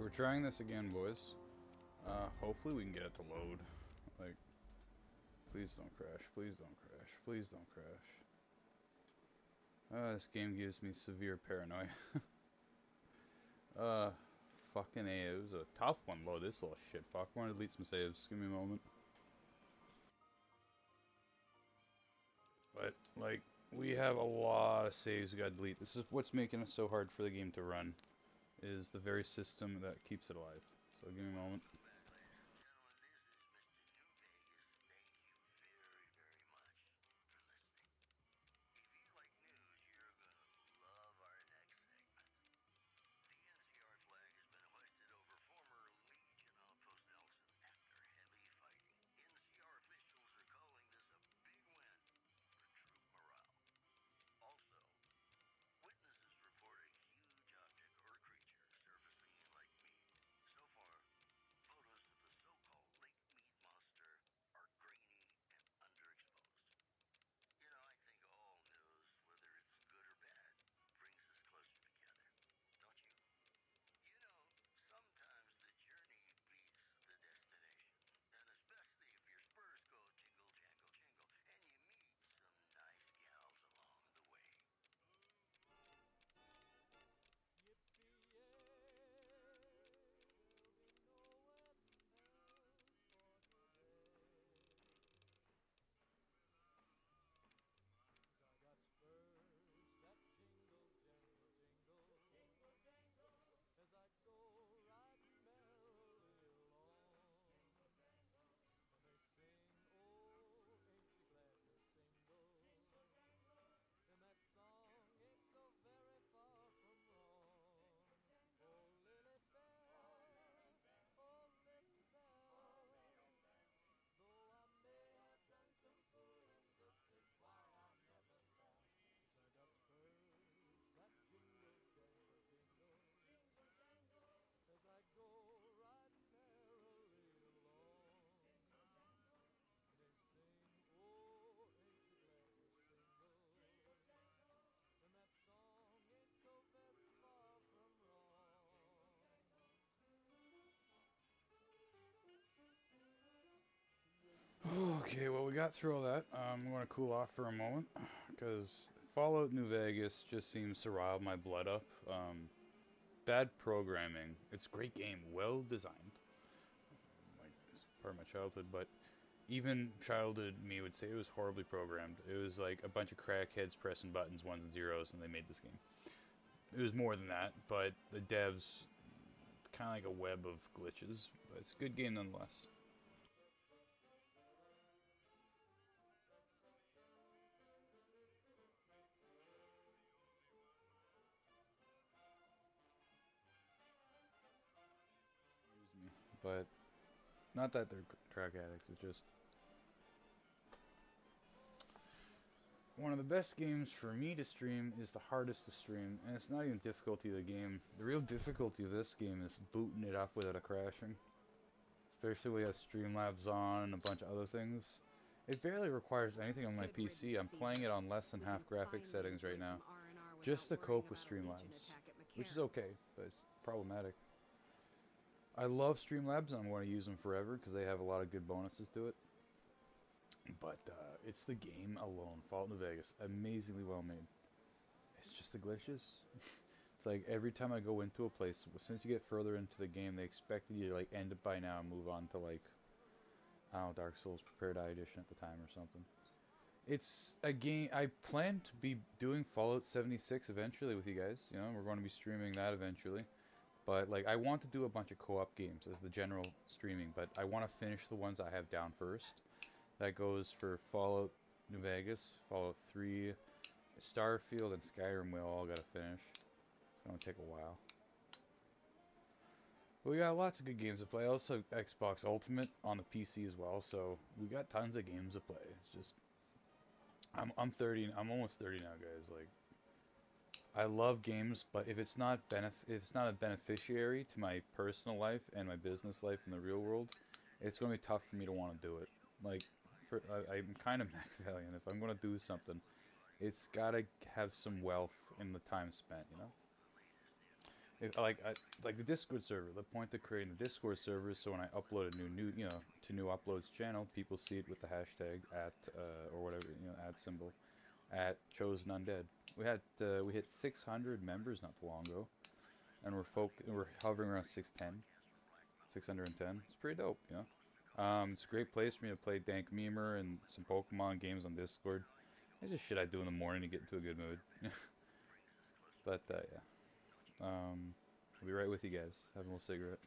we're trying this again, boys. Hopefully we can get it to load. Like, please don't crash, please don't crash, please don't crash. This game gives me severe paranoia. uh, fucking A, it was a tough one, load this little shit fuck. I want to delete some saves, give me a moment. But, like, we have a lot of saves we gotta delete. This is what's making it so hard for the game to run, is the very system that keeps it alive. So give me a moment. Okay, well we got through all that. I'm going to cool off for a moment because Fallout New Vegas just seems to rile my blood up. Bad programming. It's a great game, well designed. Like it's part of my childhood, but even childhood me would say it was horribly programmed. It was like a bunch of crackheads pressing buttons, ones and zeros, and they made this game. It was more than that, but the devs kind of like a web of glitches. But it's a good game nonetheless. Excuse me, but not that they're track addicts. It's just one of the best games for me to stream is the hardest to stream, and it's not even difficulty of the game. The real difficulty of this game is booting it up without it crashing. Especially when you have Streamlabs on and a bunch of other things. It barely requires anything on my PC. I'm playing it on less than half graphics settings right now, just to cope with Streamlabs, which is okay, but it's problematic. I love Streamlabs and I'm going to use them forever because they have a lot of good bonuses to it. But it's the game alone. Fallout New Vegas, amazingly well made. It's just the glitches. It's like every time I go into a place, since you get further into the game, they expect you to like end it by now and move on to like, I don't know, Dark Souls Prepare to Die Edition at the time or something. It's a game, I plan to be doing Fallout 76 eventually with you guys. You know, we're going to be streaming that eventually. But like, I want to do a bunch of co-op games as the general streaming, but I want to finish the ones I have down first. That goes for Fallout New Vegas, Fallout 3, Starfield, and Skyrim. We all got to finish. It's gonna take a while. But we got lots of good games to play. Also, Xbox Ultimate on the PC as well, so we got tons of games to play. It's just, I'm 30. I'm almost 30 now, guys. Like, I love games, but if it's not a beneficiary to my personal life and my business life in the real world, it's gonna be tough for me to want to do it. Like, I'm kind of Machiavellian. If I'm gonna do something, it's gotta have some wealth in the time spent, you know. Like the Discord server. The point of creating the Discord server is so when I upload a new to new uploads channel, people see it with the hashtag at or whatever at symbol at chosen undead. We hit 600 members not too long ago, and we're hovering around 610, 610. It's pretty dope, you know. It's a great place for me to play Dank Memer and some Pokemon games on Discord. It's just shit I do in the morning to get into a good mood. But yeah. I'll be right with you guys. Have a little cigarette.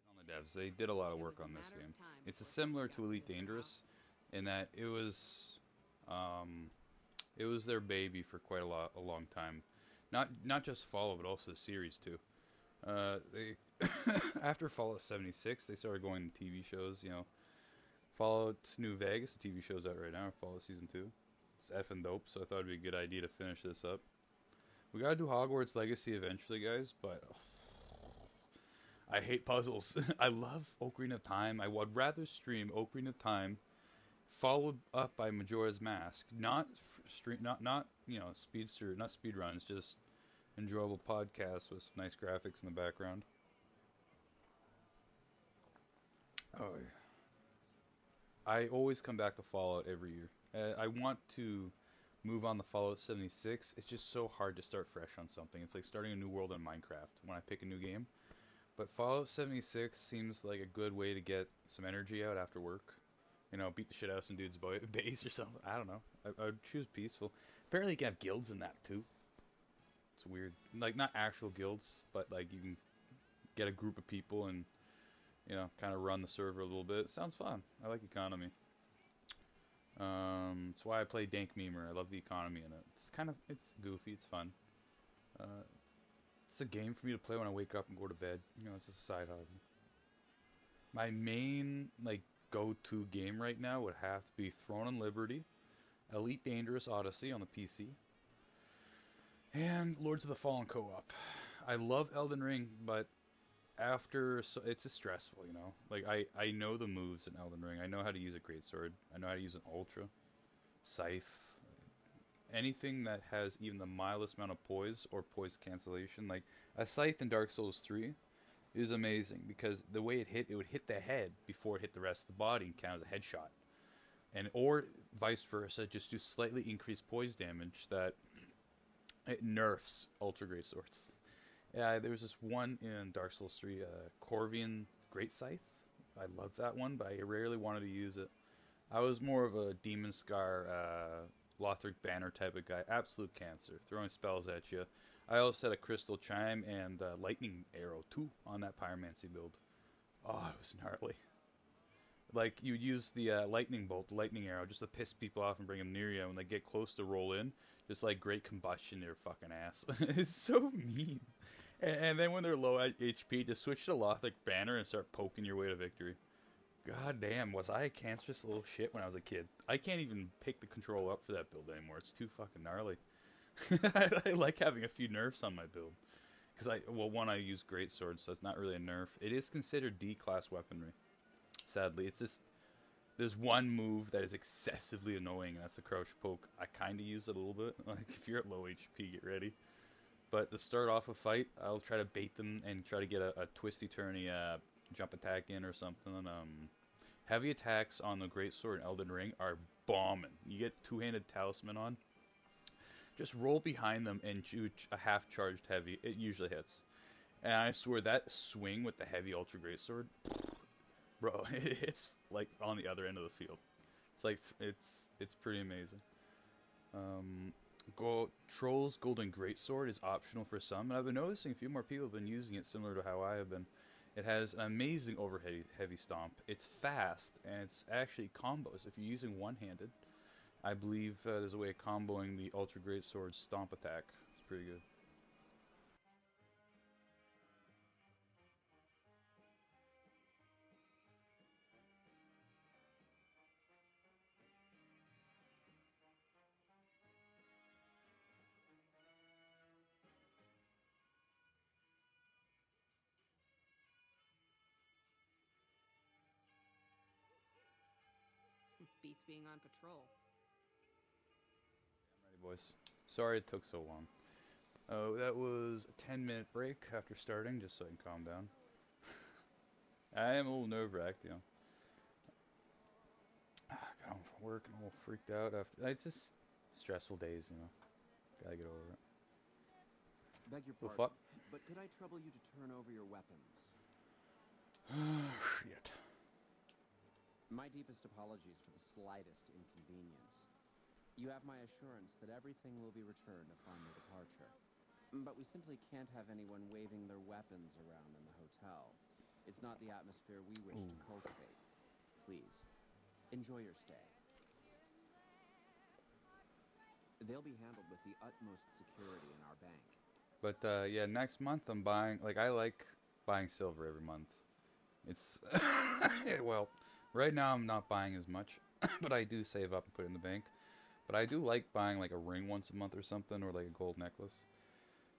On the devs, they did a lot of work on this game. It's similar to Elite Dangerous in that um, it was their baby for quite a long time. Not just Fallout, but also the series too. They after Fallout 76, they started going to TV shows. You know, Fallout New Vegas, the TV show's out right now. Fallout Season 2. It's effing dope. So I thought it'd be a good idea to finish this up. We gotta do Hogwarts Legacy eventually, guys. But I hate puzzles. I love Ocarina of Time. I would rather stream Ocarina of Time followed up by Majora's Mask, not stream, not speedster, not speed runs, just enjoyable podcasts with some nice graphics in the background. Oh, yeah. I always come back to Fallout every year. I want to move on to Fallout 76. It's just so hard to start fresh on something. It's like starting a new world in Minecraft when I pick a new game. But Fallout 76 seems like a good way to get some energy out after work. You know, beat the shit out of some dude's base or something. I don't know. I would choose peaceful. Apparently, you can have guilds in that too. It's weird. Like not actual guilds, but like you can get a group of people and kind of run the server a little bit. Sounds fun. I like economy. That's why I play Dank Memer. I love the economy in it. It's goofy. It's fun. Uh, it's a game for me to play when I wake up and go to bed. You know, it's a side hobby. My main like go-to game right now would have to be Throne and Liberty, Elite Dangerous Odyssey on the PC, and Lords of the Fallen co-op. I love Elden Ring, but it's just stressful, you know. Like I know the moves in Elden Ring. I know how to use a greatsword. I know how to use an ultra, scythe, anything that has even the mildest amount of poise or poise cancellation. Like a scythe in Dark Souls 3 is amazing because the way it would hit the head before it hit the rest of the body and count as a headshot. And or vice versa, just do slightly increased poise damage that it nerfs ultra great swords. Yeah, there was this one in Dark Souls 3, Corvian Great Scythe. I loved that one, but I rarely wanted to use it. I was more of a Demon Scar, Lothric Banner type of guy. Absolute cancer, throwing spells at you. I also had a Crystal Chime and Lightning Arrow too on that Pyromancy build. Oh, it was gnarly. Like you would use the lightning bolt, the lightning arrow, just to piss people off and bring them near you. When they get close to roll in, just like great combustion to their fucking ass. It's so mean. And then when they're low HP, just switch to Lothric Banner and start poking your way to victory. God damn, was I a cancerous little shit when I was a kid? I can't even pick the control up for that build anymore. It's too fucking gnarly. I like having a few nerfs on my build. Because one, I use great swords, so it's not really a nerf. It is considered D-class weaponry. Sadly, it's just there's one move that is excessively annoying, and that's the crouch poke. I kind of use it a little bit. Like if you're at low HP, get ready. But to start off a fight, I'll try to bait them and try to get a twisty-turny jump attack in or something. Heavy attacks on the Greatsword and Elden Ring are bombing. You get two-handed talisman on. Just roll behind them and shoot a half-charged heavy. It usually hits. And I swear that swing with the heavy Ultra Greatsword, bro, it's like on the other end of the field. It's like it's pretty amazing. Um, Troll's Golden Greatsword is optional for some, and I've been noticing a few more people have been using it similar to how I have been. It has an amazing overhead heavy stomp. It's fast, and it's actually combos. If you're using one-handed, I believe there's a way of comboing the Ultra Greatsword stomp attack. It's pretty good. Beats being on patrol. I'm ready, boys. Sorry it took so long. Oh, that was a 10-minute break after starting, just so I can calm down. I am a little nerve-wracked, you know. Got home from work and a little freaked out after. It's just stressful days, you know. Gotta get over it. Beg your The pardon, fuck? but could I trouble you to turn over your weapons? Shit. My deepest apologies for the slightest inconvenience. You have my assurance that everything will be returned upon your departure. But we simply can't have anyone waving their weapons around in the hotel. It's not the atmosphere we wish to cultivate. Please, enjoy your stay. They'll be handled with the utmost security in our bank. But yeah, next month I'm buying. Like, I like buying silver every month. It's well, right now I'm not buying as much, but I do save up and put it in the bank. But I do like buying like a ring once a month or something, or like a gold necklace.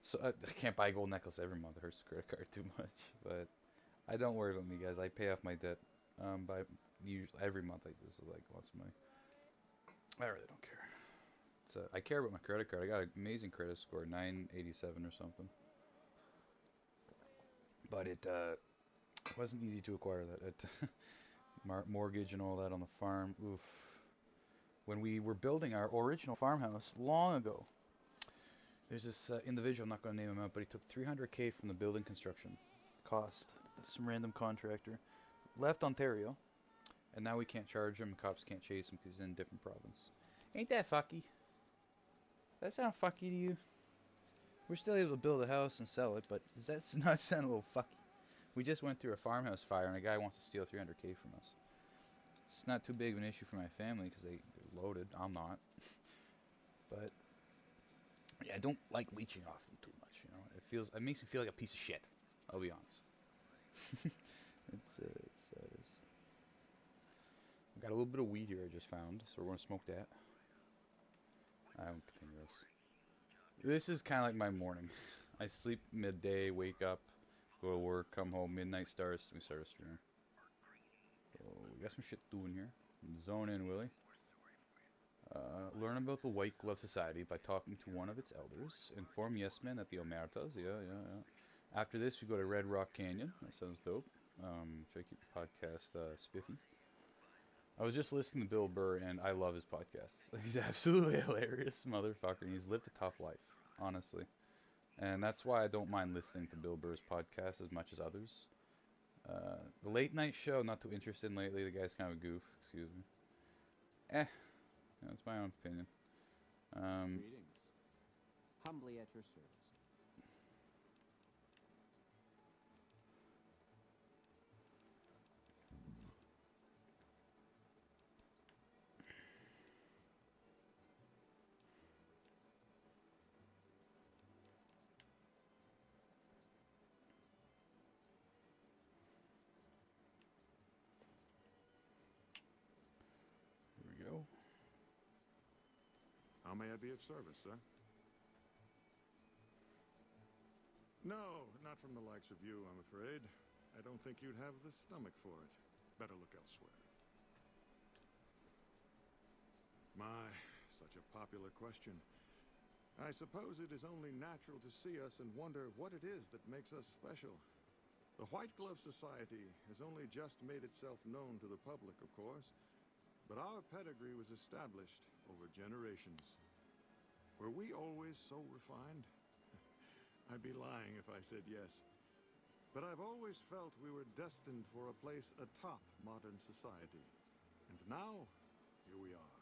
So I can't buy a gold necklace every month. It hurts the credit card too much. But I don't worry about me, guys. I pay off my debt by usually every month. I do so like lots of money. I really don't care. I care about my credit card. I got an amazing credit score, 987 or something. But it wasn't easy to acquire that. Mortgage and all that on the farm. Oof. When we were building our original farmhouse long ago, there's this individual, I'm not going to name him out, but he took 300K from the building construction cost. Some random contractor. Left Ontario, and now we can't charge him. Cops can't chase him because he's in a different province. Ain't that fucky? That sound fucky to you? We're still able to build a house and sell it, but does that not sound a little fucky? We just went through a farmhouse fire, and a guy wants to steal 300K from us. It's not too big of an issue for my family because they're loaded. I'm not. But yeah, I don't like leeching off them too much. You know, it makes me feel like a piece of shit. I'll be honest. it's I got a little bit of weed here I just found, so we're gonna smoke that. I won't continue this. This is kind of like my morning. I sleep midday, wake up, go to work, come home, midnight starts, and we start a stream. So we got some shit to do in here. Zone in, Willie. Learn about the White Glove Society by talking to one of its elders. Inform yes men at the Omertas. Yeah. After this, we go to Red Rock Canyon. That sounds dope. Try to keep the podcast spiffy. I was just listening to Bill Burr, and I love his podcasts. He's absolutely hilarious motherfucker, and he's lived a tough life, honestly. And that's why I don't mind listening to Bill Burr's podcast as much as others. The late night show, not too interested in lately. The guy's kind of a goof. Excuse me. That's my own opinion. Greetings. Humbly at your service. Here we go. How may I be of service, sir? No, not from the likes of you, I'm afraid. I don't think you'd have the stomach for it. Better look elsewhere. My, such a popular question. I suppose it is only natural to see us and wonder what it is that makes us special. The White Glove Society has only just made itself known to the public, of course, but our pedigree was established over generations. Were we always so refined? I'd be lying if I said yes. But I've always felt we were destined for a place atop modern society. And now, here we are.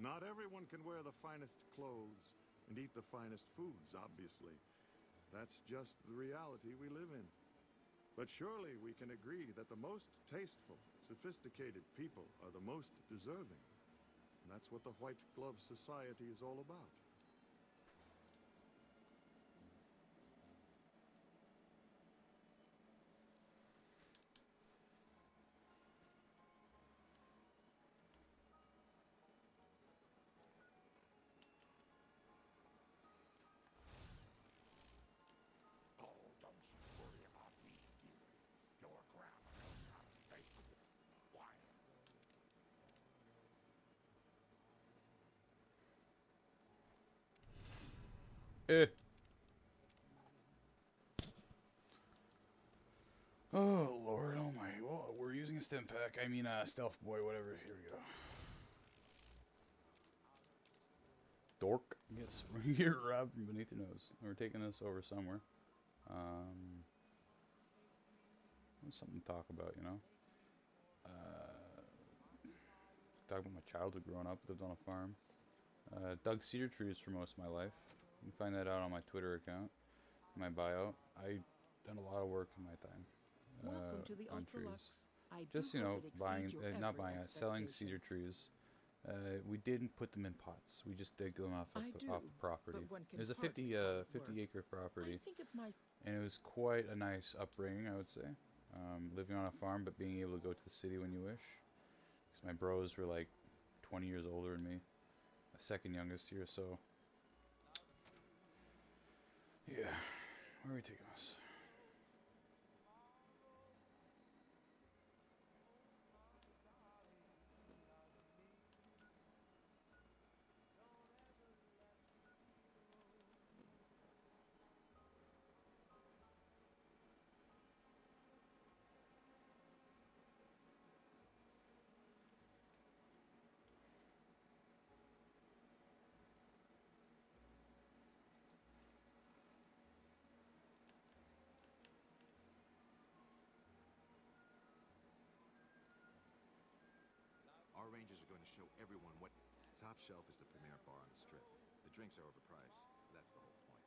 Not everyone can wear the finest clothes and eat the finest foods, obviously. That's just the reality we live in. But surely we can agree that the most tasteful, sophisticated people are the most deserving. And that's what the White Glove Society is all about. Eh. Oh, Lord almighty. Well, we're using a stim pack. I mean, stealth boy, whatever. Here we go. Dork. Yes, we're gonna get robbed from beneath your nose. We're taking this over somewhere. Something to talk about, you know. Talk about my childhood growing up. Lived on a farm. Dug cedar trees for most of my life. You can find that out on my Twitter account, my bio. I done a lot of work in my time Welcome to the on Ultralux. trees. I Just, do you hope know, it exceeds buying, your not every buying, selling expectation. cedar trees. We didn't put them in pots. We just dig them off I the, do, off the property. but one It can was a hardly 50 call it 50 work. acre property, I think of my and it was quite a nice upbringing, I would say. Living on a farm, but being able to go to the city when you wish. Because my bros were like 20 years older than me, a second youngest here, so yeah. Where are we taking us? Our rangers are going to show everyone what Top Shelf is the premier bar on the strip. The drinks are overpriced. That's the whole point.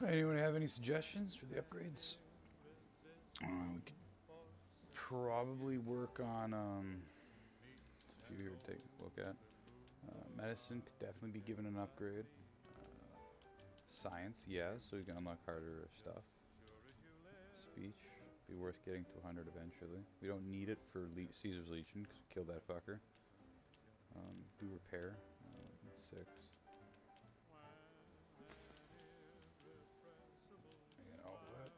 Anyone have any suggestions for the upgrades? We could probably work on it's a few here to take a look at. Medicine could definitely be given an upgrade. Science, yeah, so we can unlock harder stuff. Speech, be worth getting to 100 eventually. We don't need it for Caesar's Legion, because we killed that fucker. Do repair, 6. You know what?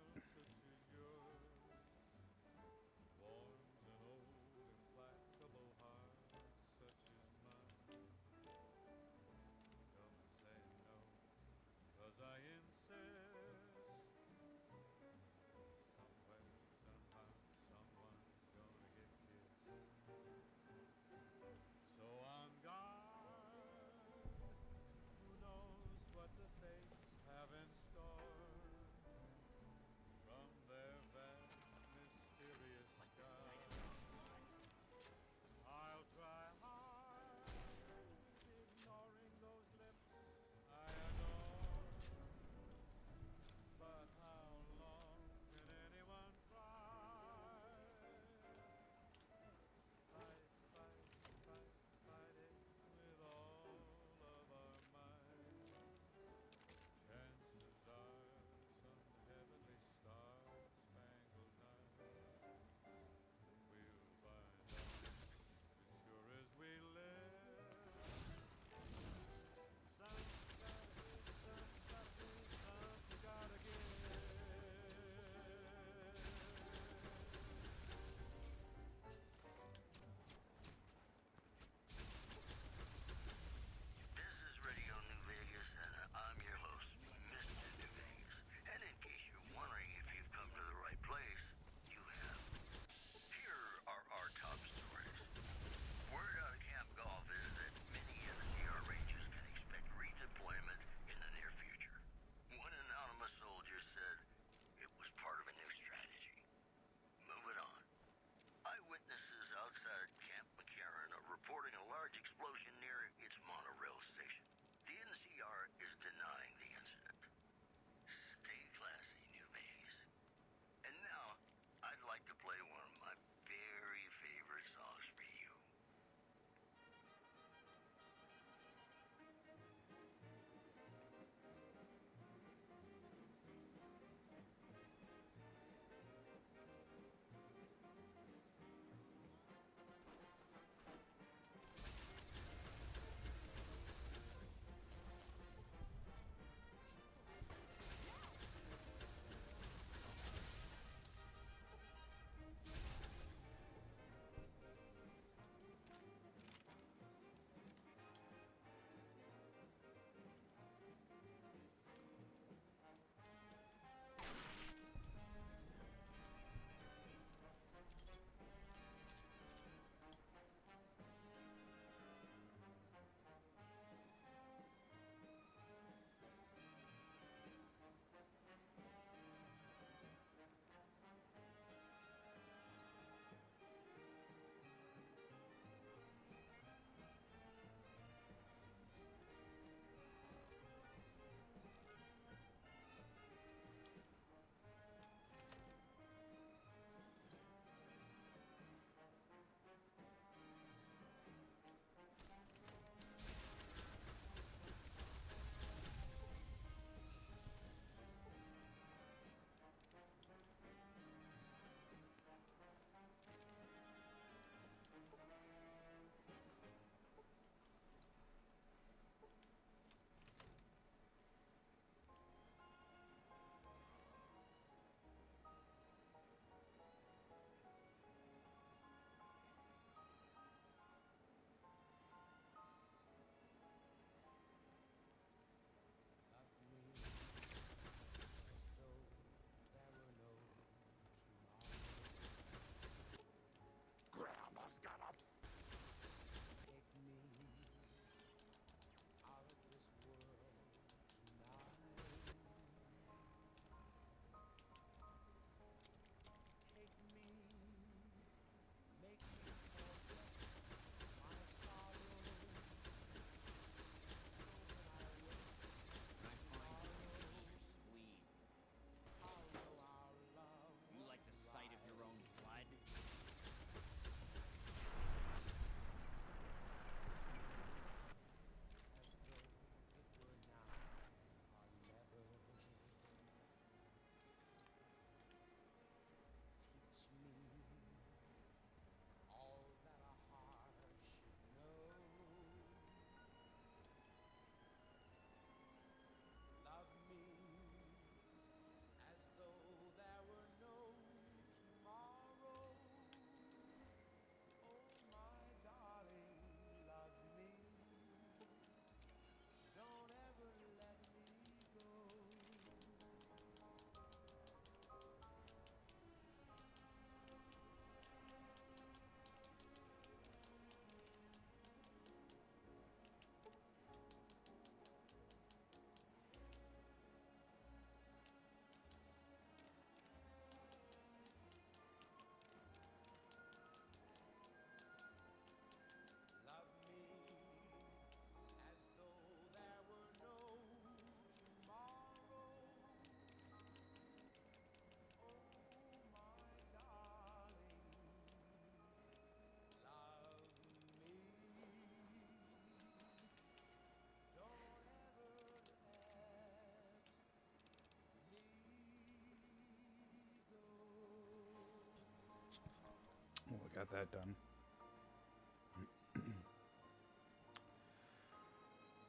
got that done.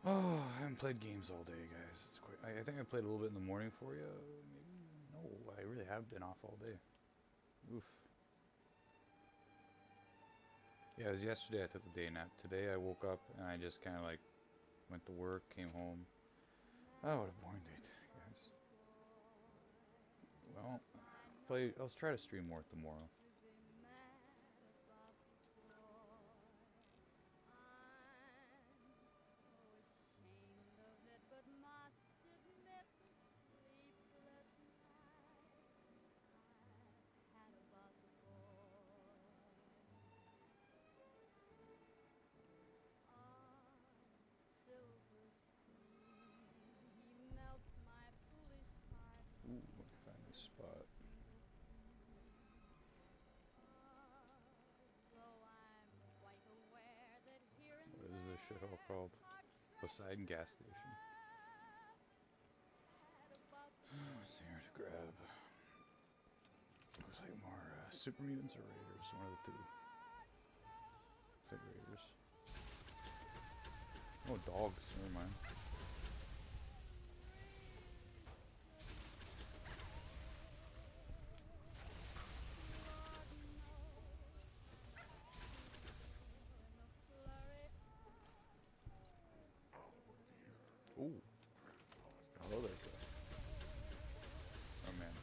Oh, I haven't played games all day, guys. It's quite. I think I played a little bit in the morning for you. Maybe no, I really have been off all day. Oof. Yeah, it was yesterday I took a day nap. Today I woke up and I just kind of like went to work, came home. Oh, what a boring day, guys. Well, I'll try to stream more tomorrow. Ooh, I can find this spot. What is this shithole called? Poseidon gas station. What's here to grab? Looks like more super mutants or raiders, one of the two. Looks like raiders. Oh, dogs, never mind. Ooh. Hello there, sir. Oh man.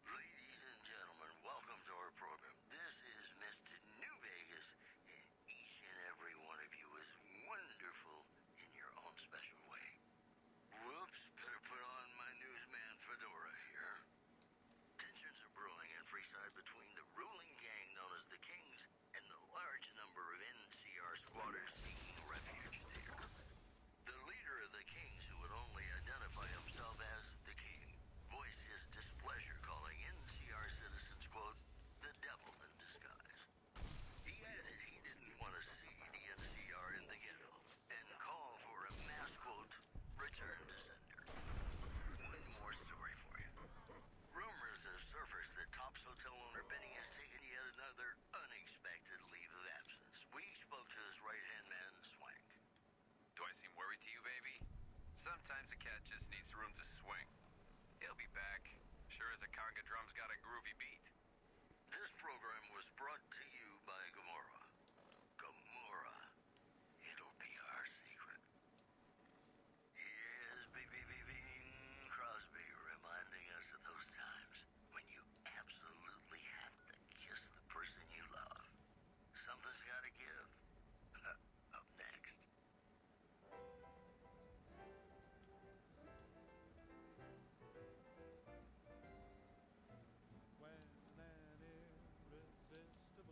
Ladies and gentlemen, welcome to our program. This is Mr. New Vegas, and each and every one of you is wonderful in your own special way. Whoops, better put on my newsman fedora here. Tensions are brewing in Freeside between the ruling gang known as the Kings and the large number of NCR squatters seeking refuge there. The leader of the Kings, who would only identify himself as the King, voiced his displeasure, calling NCR citizens, quote, the devil in disguise. He added he didn't want to see the NCR in the ghetto, and called for a mass, quote, return to sender. One more story for you. Rumors have surfaced that Top's hotel owner Benny has taken yet another unexpected leave of absence. We spoke to his right-hand man, Swank. Do I seem worried to you, baby? Sometimes a cat just needs room to swing. He'll be back. Sure as a conga drum's got a groovy beat. This program was brought to you by Gamora. Gamora. It'll be our secret. Here's Bing Crosby reminding us of those times when you absolutely have to kiss the person you love. Something's gotta give. Up next. When an irresistible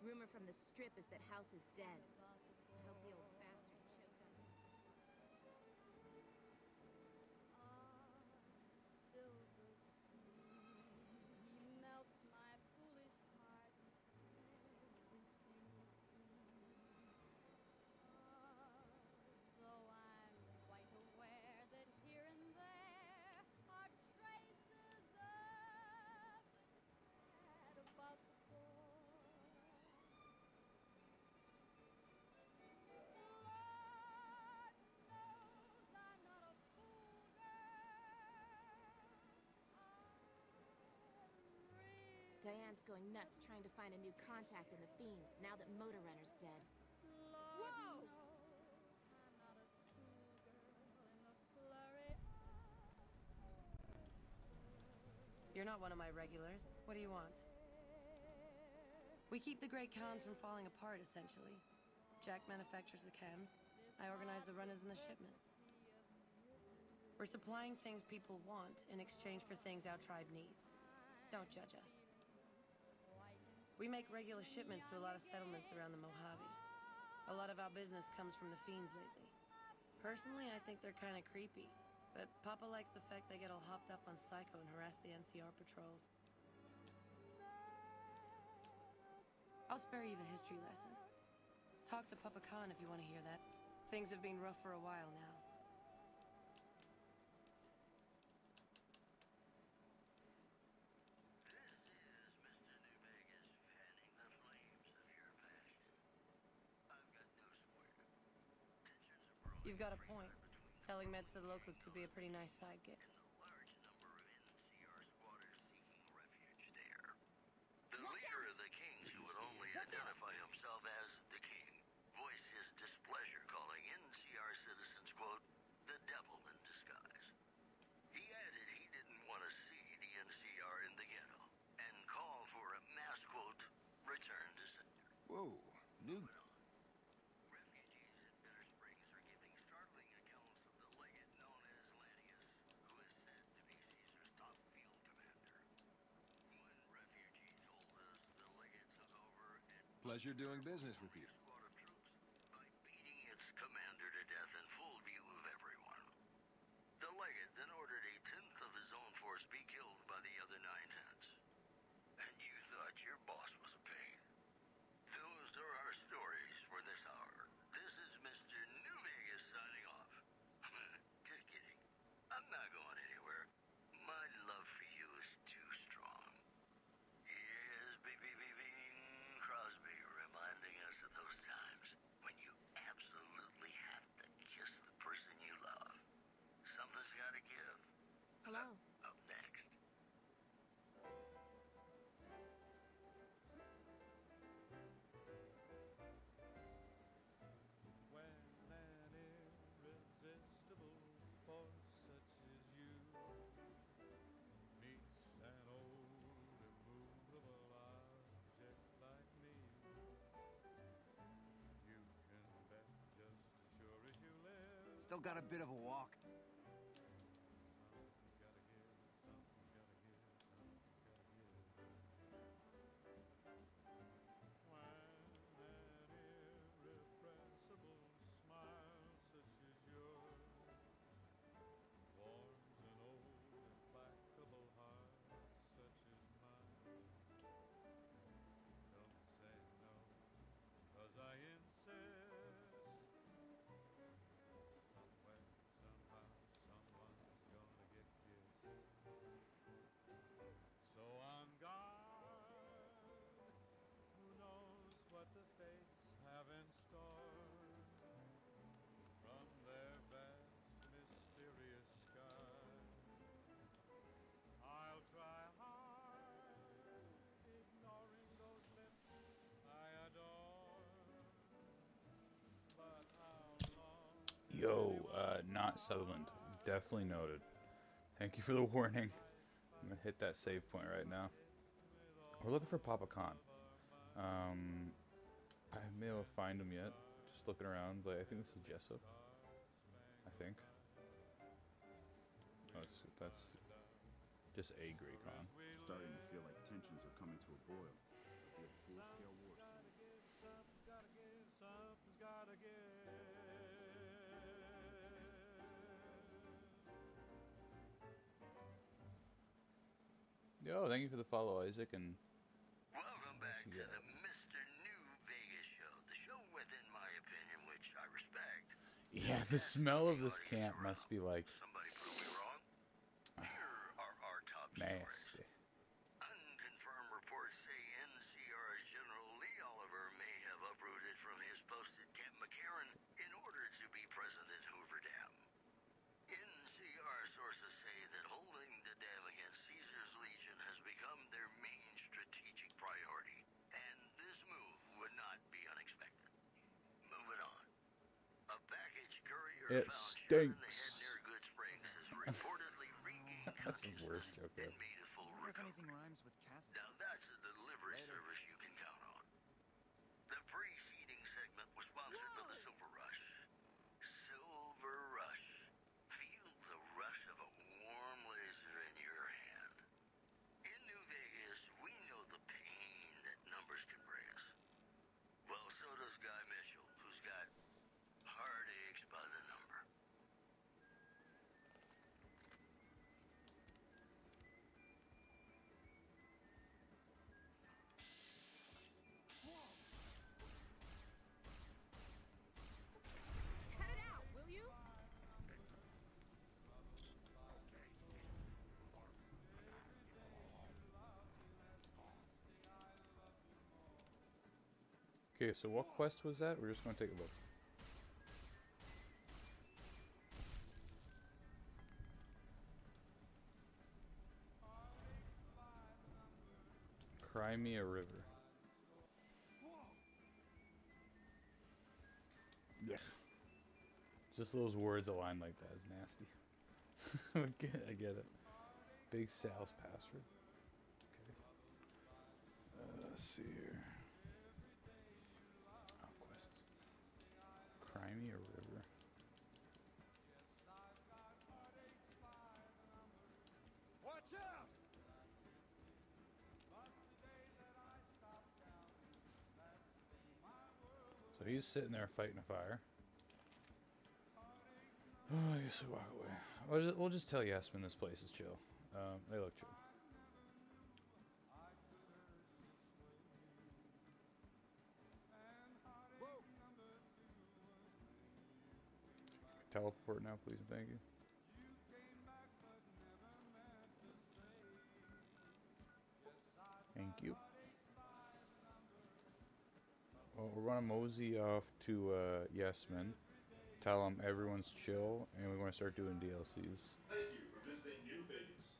Rumor from the Strip is that House is dead. I hope the old bastard choked on his own Silver screen, he melts my foolish heart every single scene. Though I'm quite aware that here and there are traces of the cat about the door. Lord knows I'm not a fool girl. Diane's going nuts trying to find a new contact in the Fiends now that Motor Runner's dead. Whoa! I'm not a schoolgirl in the flurry You're not one of my regulars. What do you want? We keep the Great Khans from falling apart, essentially. Jack manufactures the chems. I organize the runners and the shipments. We're supplying things people want in exchange for things our tribe needs. Don't judge us. We make regular shipments to a lot of settlements around the Mojave. A lot of our business comes from the Fiends lately. Personally, I think they're kind of creepy. But Papa likes the fact they get all hopped up on Psycho and harass the NCR patrols. I'll spare you the history lesson. Talk to Papa Khan if you want to hear that. Things have been rough for a while now. This is Mr. New Vegas fanning the flames of your passion. I've got news for you. Tensions are brewing. You've got a point. Selling meds to the locals could be a pretty nice side gig. And the large number of NCR squatters seeking refuge there. The leader of the Kings, who would only identify himself as the King, voiced his displeasure, calling NCR citizens, quote, the devil in disguise. He added he didn't want to see the NCR in the ghetto, and called for a mass, quote, return to sender. Whoa, new. Refugees in Bitter Springs are giving startling accounts of the legate known as Lanius, who is said to be Caesar's top field commander. When refugee told us the legate took over and Pleasure doing business with you. squad of troops by beating its commander to death in full view of everyone. The legate then ordered a tenth of his own force be killed by the other 9/10. And you thought your boss was a pain. Those are our stories for this hour. This is Mr. New Vegas signing off. Just kidding. I'm not going anywhere. My love for you is too strong. Here's Bing Crosby reminding us of those times when you absolutely have to kiss the person you love. Something's gotta give. Hello. Up next. When an irresistible force such as you meets an old immovable object like me, you can bet just as sure as you live. Still got a bit of a walk. Something's gotta give, something's gotta give, something's gotta give. When an irrepressible smile such as yours warms an old implacable heart such as mine, don't say no, 'cause I insist. Somewhere, somehow, someone's gonna get kissed. So on guard, who knows what the fates have in store from their vast, mysterious sky. I'll try hard, ignoring those lips I adore. But how long? Yo, not Sutherland. Definitely noted. Thank you for the warning. I'm gonna hit that save point right now. We're looking for Papa Khan. I haven't been able to find him yet. Just looking around, but I think this is Jessup. I think. Oh, that's just a Great Khan. It's starting to feel like tensions are coming to a boil. It'll be a full-scale war soon. Yo, thank you for the follow, Isaac, and Welcome what back you to got? the Mr. New Vegas show. The show within my opinion, which I respect. Yeah, the smell of this camp must be like Somebody prove me wrong. Here are our top stories. nasty. Unconfirmed reports say NCR's General Lee Oliver may have uprooted from his post at Camp McCarran in order to be present at Hoover Dam. NCR sources say that holding the dam against Caesar's Legion has become their main strategic priority, and this move would not be unexpected. Moving on. A package courier It found shot in the stinks. head near Good Springs has reportedly regained That's his worst consciousness joke and ever. made a full I wonder if anything recovery. rhymes with Cassidy. Now that's a delivery service you can count on. The preceding segment was sponsored by the Silver Rush. Silver Rush. Feel the rush of a warm laser in your hand. In New Vegas, we know the pain that numbers can bring us. Well, so does Guy Mitchell, who's got heartaches by the number. Cut it out, will you? Okay, so what quest was that? We're just gonna take a look. Cry me a river. Yeah. Just those words aligned like that is nasty. I get it. Big Sal's password. Okay. Let's see here. Oh, quests. Cry me a river. Watch out! So he's sitting there fighting a fire. Oh, I guess we walk away. We'll just tell Yasmin this place is chill. They look chill. Teleport now, please, and thank you. Thank you. Well, we're gonna mosey off to Yasmin, tell them everyone's chill, and we're gonna start doing DLCs. Thank you for visiting New Vegas.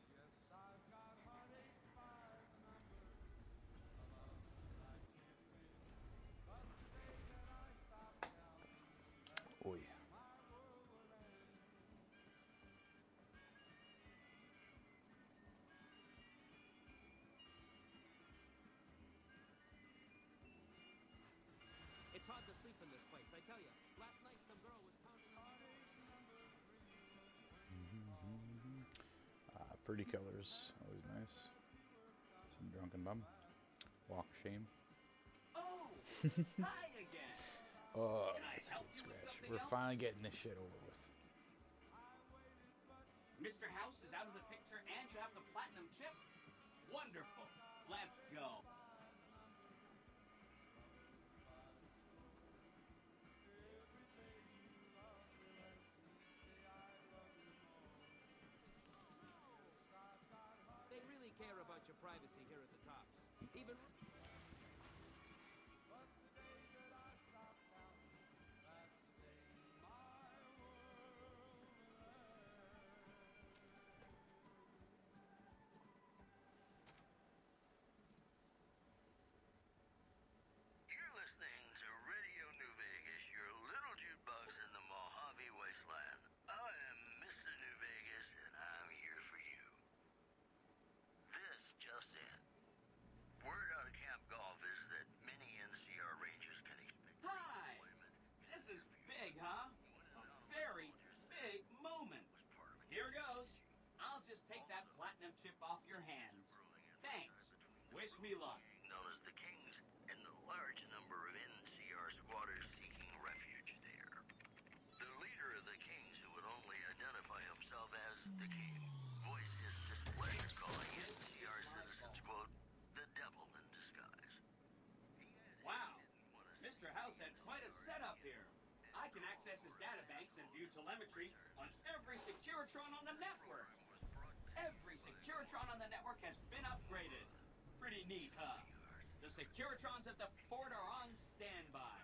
Oh yeah. It's hard to sleep in this place, I tell you. Last night some girl was pounding on my door. Pretty colors, always nice. Some drunken bum. Walk shame. Oh, hi again. Oh, Can I that's a help good you with scratch. something We're else? finally getting this shit over with. Mr. House is out of the picture and you have the platinum chip? Wonderful. Let's go. They really care about your privacy here at the tops. Even... You're listening to Radio New Vegas, your little jukebox in the Mojave Wasteland. I am Mr. New Vegas, and I'm here for you. This just in. Word out of Camp Golf is that many NCR Rangers can expect Hi! This is big, huh? A very big moment. Here goes. I'll just take that platinum chip off your hands. Thanks. Wish me luck. known as the Kings, and the large number of NCR squatters seeking refuge there. The leader of the Kings, who would only identify himself as the King, voiced his displeasure calling NCR had quite a setup here. I can access his databanks and view telemetry on every Securitron on the network. Every Securitron on the network has been upgraded. Pretty neat, huh? The Securitrons at the fort are on standby.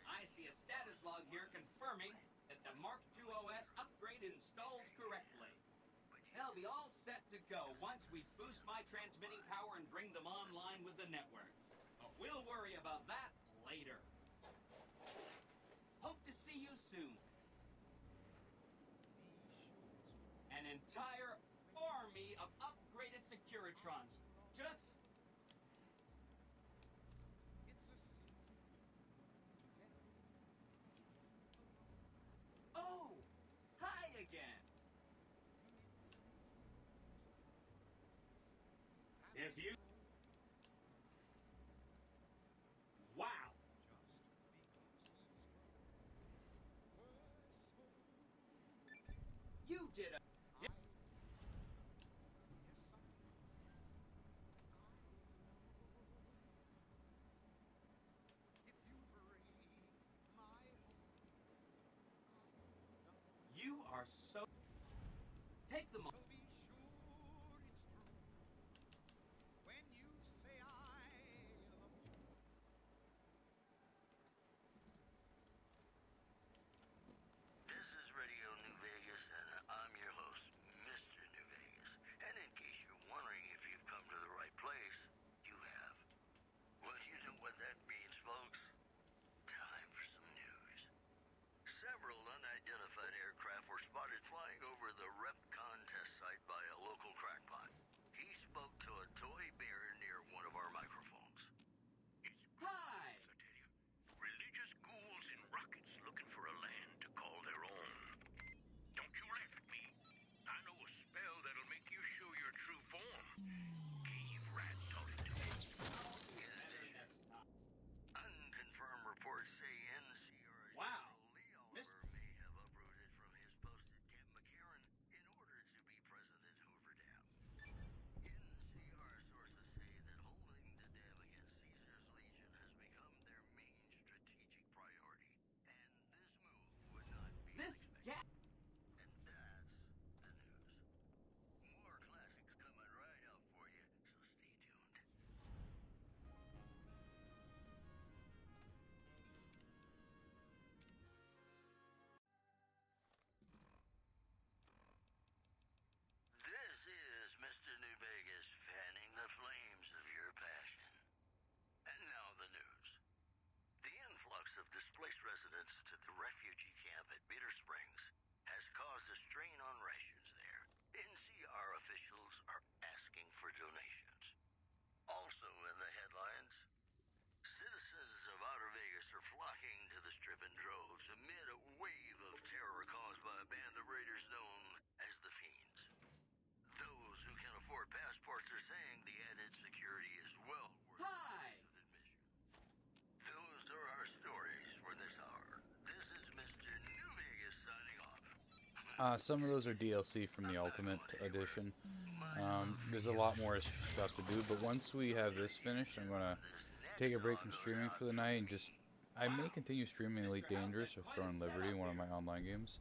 I see a status log here confirming that the Mark II OS upgrade installed correctly. They'll be all set to go once we boost my transmitting power and bring them online with the network. But we'll worry about that later. Hope to see you soon. An entire army of upgraded Securitrons. Just... Oh! Hi again! If you... Wow! You did a... You are so... Take the moment. This is Radio New Vegas, and I'm your host, Mr. New Vegas. And in case you're wondering if you've come to the right place, you have. Well, you know what that means, folks. Time for some news. Several unidentified aircraft were spotted flying over the RepCon test site by a local crackpot. He spoke to a toy bear near one of our microphones. Hi! Religious ghouls in rockets looking for a land to call their own. Don't you laugh at me. I know a spell that'll make you show your true form. Cave rat talking to me. Unconfirmed reports say NCR Wow. General Lee Oliver may have uprooted from his post at Camp McCarran in order to be present at Hoover Dam. NCR sources say that holding the dam against Caesar's Legion has become their main strategic priority, and this move would not be This unexpected. gap... And that's the news. More classics coming right up for you, so stay tuned. This is Mr. New Vegas fanning the flames of your passion. And now the news. The influx of displaced residents to the refugee camp at Bitter Springs has caused a strain on rations there. NCR officials are asking for donations. Also in the headlines, citizens of Outer Vegas are flocking to the Strip in droves amid a wave of terror caused by a band of raiders known as the Fiends. Those who can afford passports are saying the added security is well worth the Hi! price of admission. Those are our stories for this hour. This is Mr. New Vegas signing off. Some of those are DLC from the Ultimate Edition. There's a lot more stuff to do, but once we have this finished, I'm gonna take a break from streaming for the night and just... I may continue streaming Elite Dangerous or Throwing Liberty, one of my online games.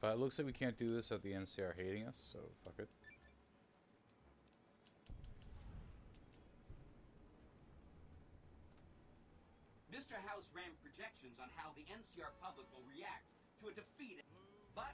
But it looks like we can't do this at the NCR hating us, so fuck it. Mr. House ran projections on how the NCR public will react to a defeat, but...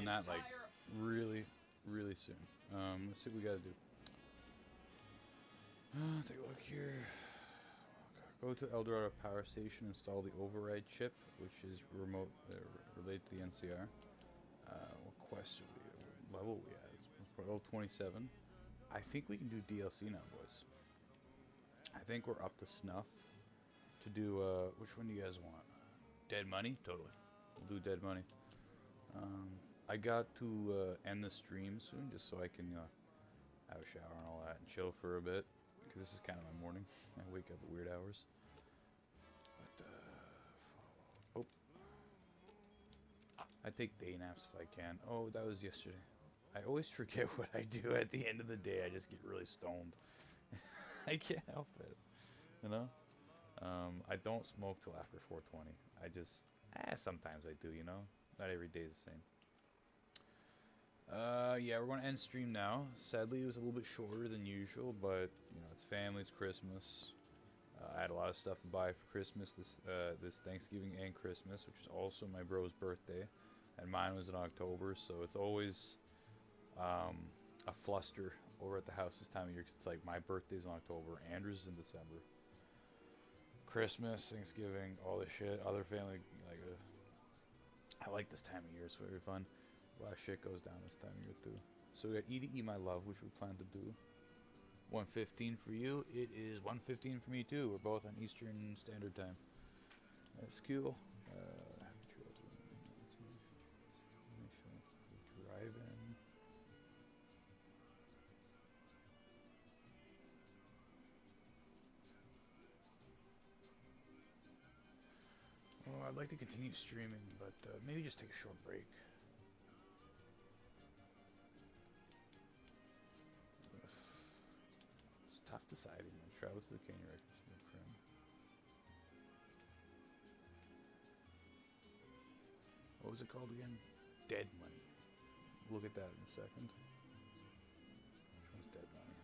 doing that like really, really soon. Let's see what we gotta do. Take a look here. Go to Eldorado Power Station, install the override chip, which is remote related to the NCR. What quest are we? What level are we at? We're level 27. I think we can do DLC now, boys. I think we're up to snuff to do, which one do you guys want? Dead Money? Totally. We'll do Dead Money. I got to end the stream soon, just so I can have a shower and all that, and chill for a bit, because this is kind of my morning. I wake up at weird hours. But, oh. I take day naps if I can. Oh, that was yesterday. I always forget what I do at the end of the day. I just get really stoned. I can't help it, you know? I don't smoke till after 4:20. I just, sometimes I do, you know? Not every day is the same. Yeah, we're going to end stream now. Sadly, it was a little bit shorter than usual, but, you know, it's family, it's Christmas. I had a lot of stuff to buy for Christmas this Thanksgiving and Christmas, which is also my bro's birthday, and mine was in October, so it's always a fluster over at the house this time of year, 'cause it's like my birthday's in October, Andrew's is in December. Christmas, Thanksgiving, all this shit, other family, like, I like this time of year, it's very fun. A lot of shit goes down this time of year too. So we got E My Love, which we plan to do. 1:15 for you. It is 1:15 for me too. We're both on Eastern Standard Time. That's cool. Drive-in. Oh, I'd like to continue streaming, but maybe just take a short break. It's tough deciding. Travel to the Canyon Records. What was it called again? Dead Money. Look at that in a second. Which one's Dead Money?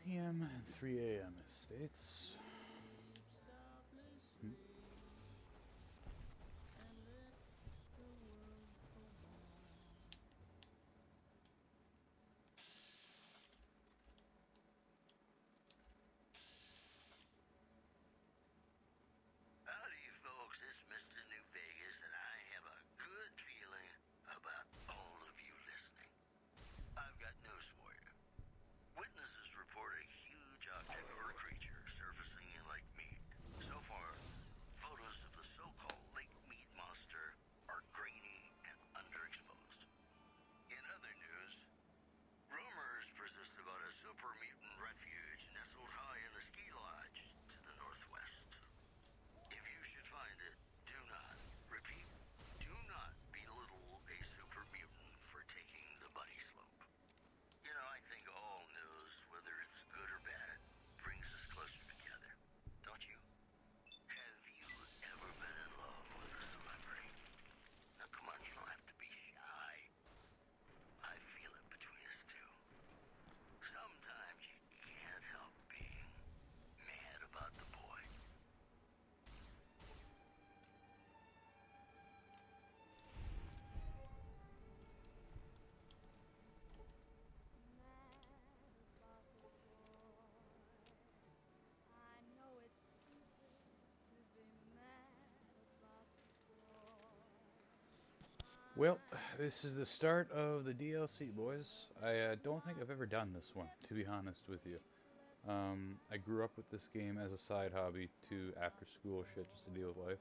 PM and 3 AM it states. Howdy, folks. It's Mr. New Vegas, and I have a good feeling about all of you listening. I've got news for you. Witnesses report a huge object or creature surfacing Well, this is the start of the DLC, boys. I don't think I've ever done this one, to be honest with you. I grew up with this game as a side hobby to after school shit just to deal with life.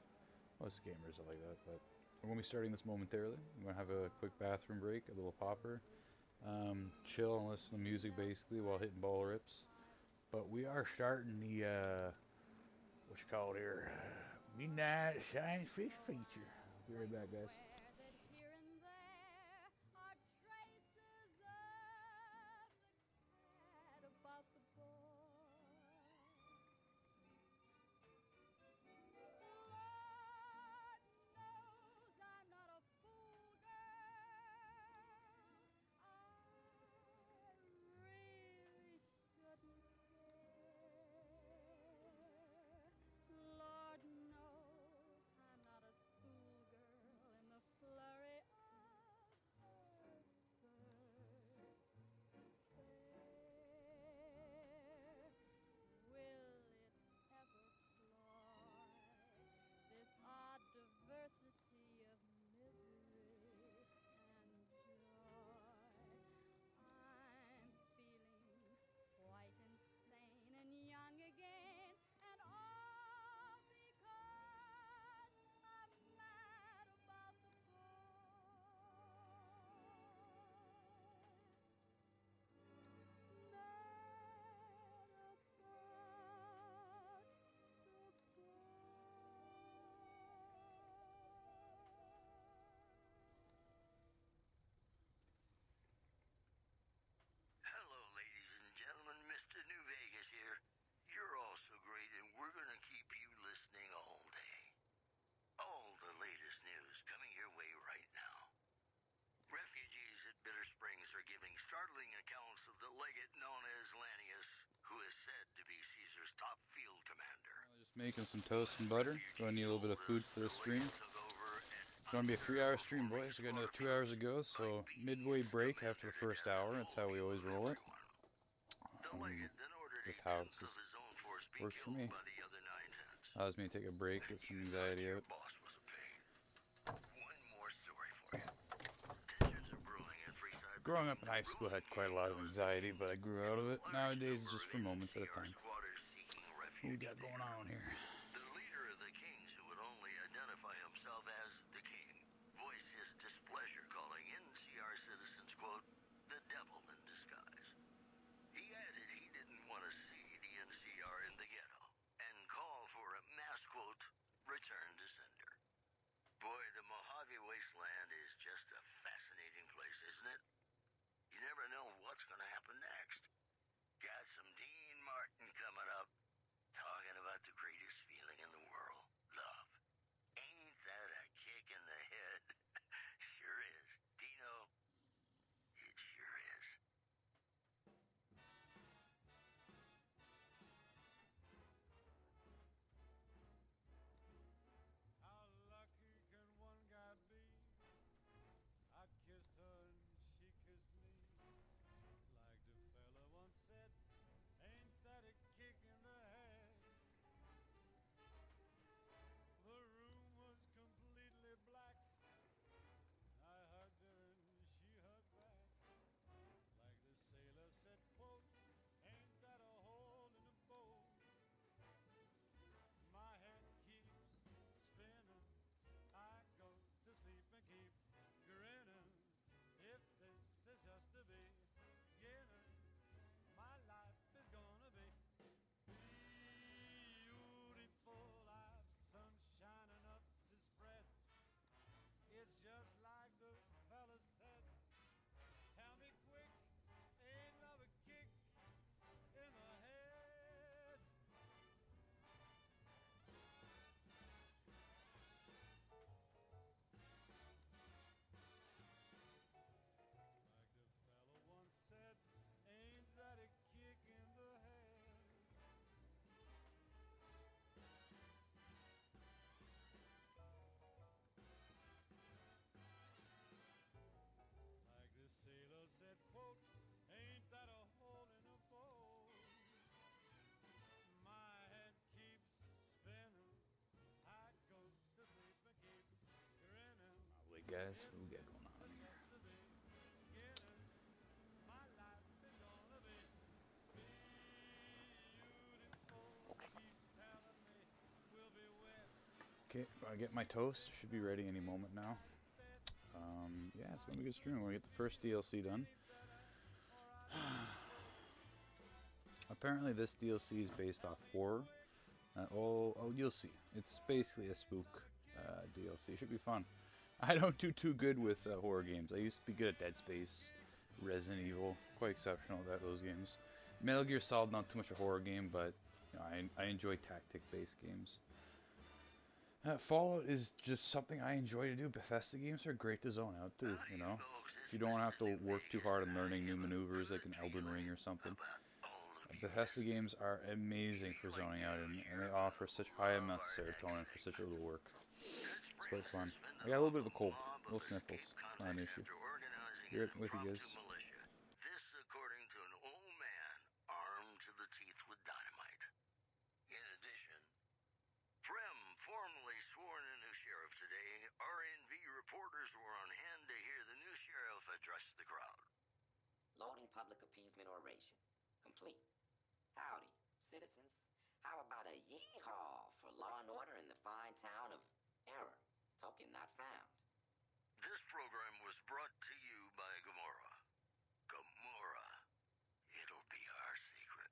Most gamers are like that, but we're going to be starting this momentarily. I'm going to have a quick bathroom break, a little popper, chill and listen to music basically while hitting ball rips. But we are starting the, what you call it here, Midnight Science Fiction feature. Be right back, guys. That here and there are traces of the cat about the boy. Lord knows I'm not a fool girl. I really shouldn't care. Lord knows I'm not a schoolgirl in the flurry of her first stare. Will it ever cloy this odd diversity of misery and joy? I'm feeling quite insane and young again, and all because I'm mad about the boy. Mad about the Hello, ladies and gentlemen. Mr. New Vegas here. You're all so great, and we're going to keep you listening all day. All the latest news coming your way right now. Refugees at Bitter Springs are giving startling accounts of the legate known as Lanius, who is said to be Caesar's top field commander. Just making some toast and butter. Gonna need a little bit of food for this stream. It's gonna be a 3-hour stream, boys. We got another 2 hours to go, so midway break after the first hour. That's how we always roll it. Just how it just works for me. Allows me to take a break, get some anxiety out. Growing up in high school, I had quite a lot of anxiety, but I grew out of it. Nowadays, it's just for moments at a time. What we got going on here? The leader of the kings, who would only identify himself as the king, voiced his displeasure, calling NCR citizens, quote, the devil in disguise. He added he didn't want to see the NCR in the ghetto, and called for a mass, quote, return to sender. Boy, the Mojave Wasteland is just a fascinating place, isn't it? You never know what's going to happen next. Got some Dean Martin coming up, talking about the greatest guys, what we got going on here? Okay, I get my toast. Should be ready any moment now. Yeah, it's gonna be a good stream. We're gonna get the first DLC done. Apparently, this DLC is based off horror. You'll see. It's basically a spook DLC. It should be fun. I don't do too good with horror games. I used to be good at Dead Space, Resident Evil, quite exceptional at those games. Metal Gear Solid, not too much a horror game, but you know, I enjoy tactic-based games. Fallout is just something I enjoy to do. Bethesda games are great to zone out to, you know. If you don't have to work too hard on learning new maneuvers like an Elden Ring or something. Bethesda games are amazing for zoning out in, and they offer such high amounts of serotonin for such little work. It's quite fun. I got a little bit of a cold, little sniffles. It's not an issue. Here with you guys. This according to an old man armed to the teeth with dynamite. In addition, Prem formally sworn a new sheriff today. RNV reporters were on hand to hear the new sheriff address the crowd. Loading public appeasement oration. Complete. Howdy, citizens. How about a yee-haw for law and order in the fine town of Error? Token not found. This program was brought to you by Gamora. Gamora. It'll be our secret.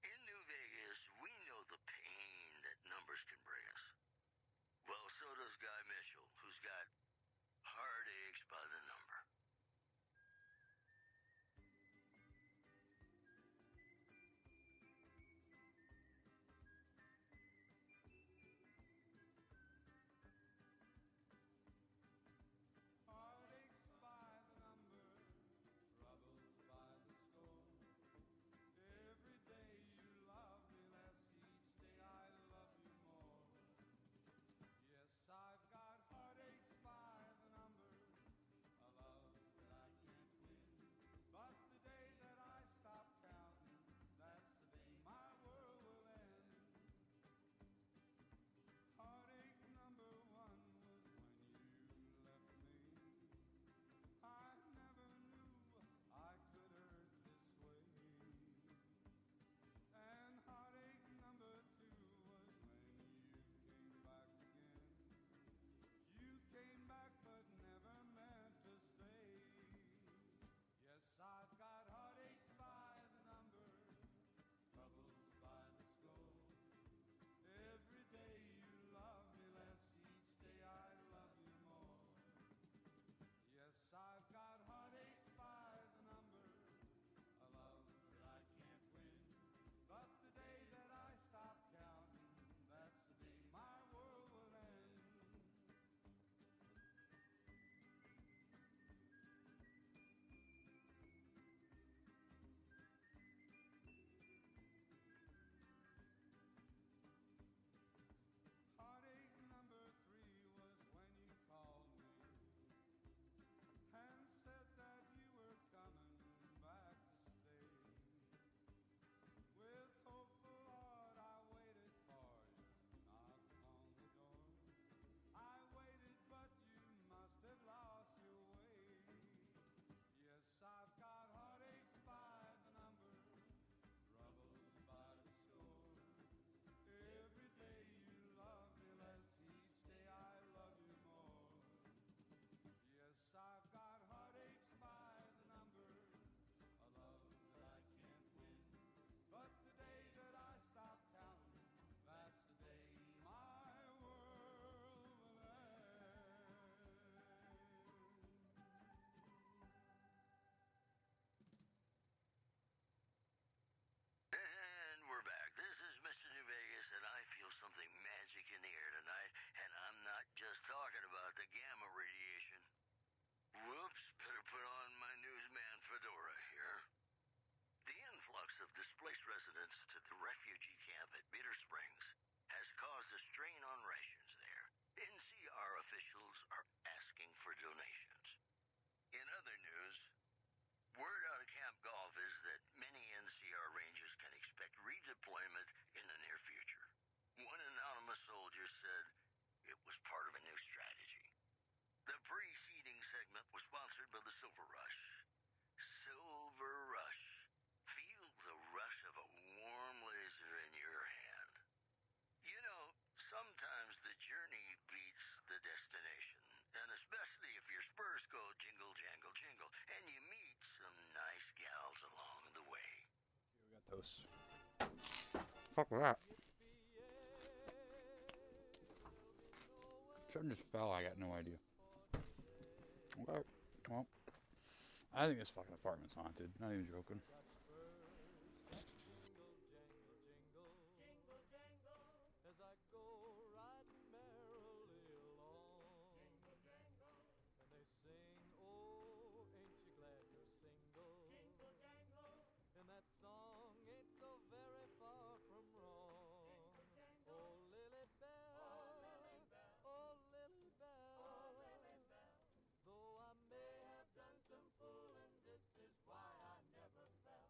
In New Vegas, we know the pain that numbers can bring us. Well, so does Guy Mitchell, who's got heartaches by the number. I house. Fuck that. Shouldn't just fell. I got no idea. Okay. Well, I think this fucking apartment's haunted. Not even joking. As I go riding merrily along. And they sing, oh, ain't you glad you're single? And that song ain't so very far from wrong. Oh, Lily Bell, oh, Lily Bell. Though I may have done some fooling, this is why I never fell.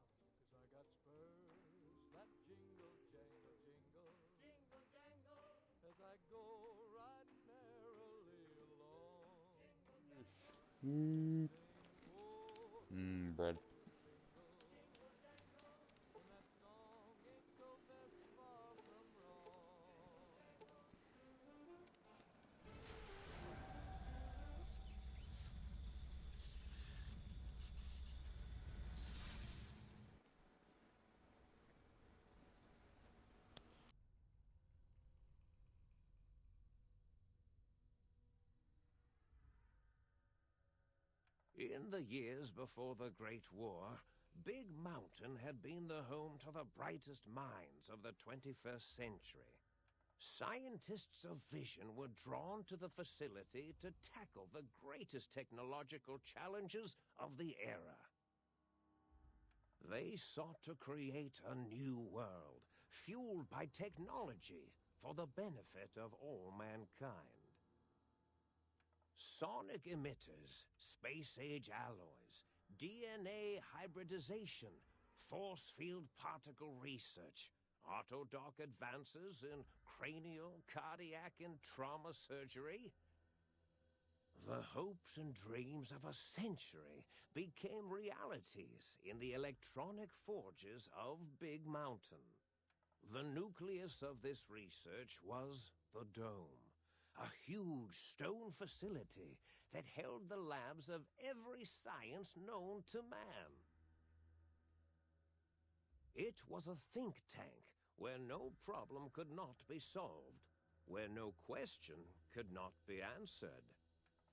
'Cause I got spurs that jingle, jangle, jingle. Jingle, jangle. As I go riding merrily along. Bread. And that song ain't so very far from wrong. In the years before the Great War, Big Mountain had been the home to the brightest minds of the 21st century. Scientists of vision were drawn to the facility to tackle the greatest technological challenges of the era. They sought to create a new world, fueled by technology for the benefit of all mankind. Sonic emitters, space-age alloys, DNA hybridization, force field particle research, autodoc advances in cranial, cardiac, and trauma surgery. The hopes and dreams of a century became realities in the electronic forges of Big Mountain. The nucleus of this research was the Dome. A huge stone facility that held the labs of every science known to man. It was a think tank where no problem could not be solved, where no question could not be answered.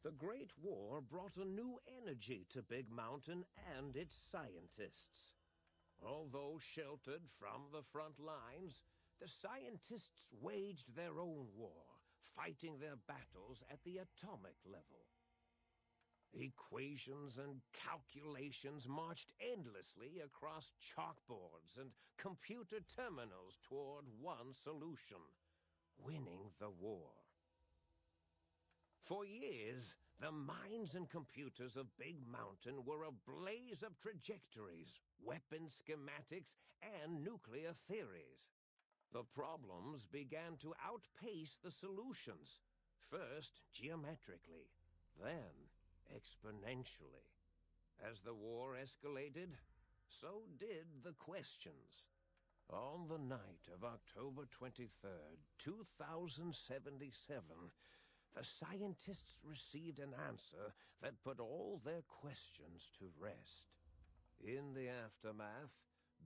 The Great War brought a new energy to Big Mountain and its scientists. Although sheltered from the front lines, the scientists waged their own war, fighting their battles at the atomic level. Equations and calculations marched endlessly across chalkboards and computer terminals toward one solution: winning the war. For years, the minds and computers of Big Mountain were a blaze of trajectories, weapon schematics, and nuclear theories. The problems began to outpace the solutions, first geometrically, then exponentially. As the war escalated, so did the questions. On the night of October 23rd, 2077, the scientists received an answer that put all their questions to rest. In the aftermath,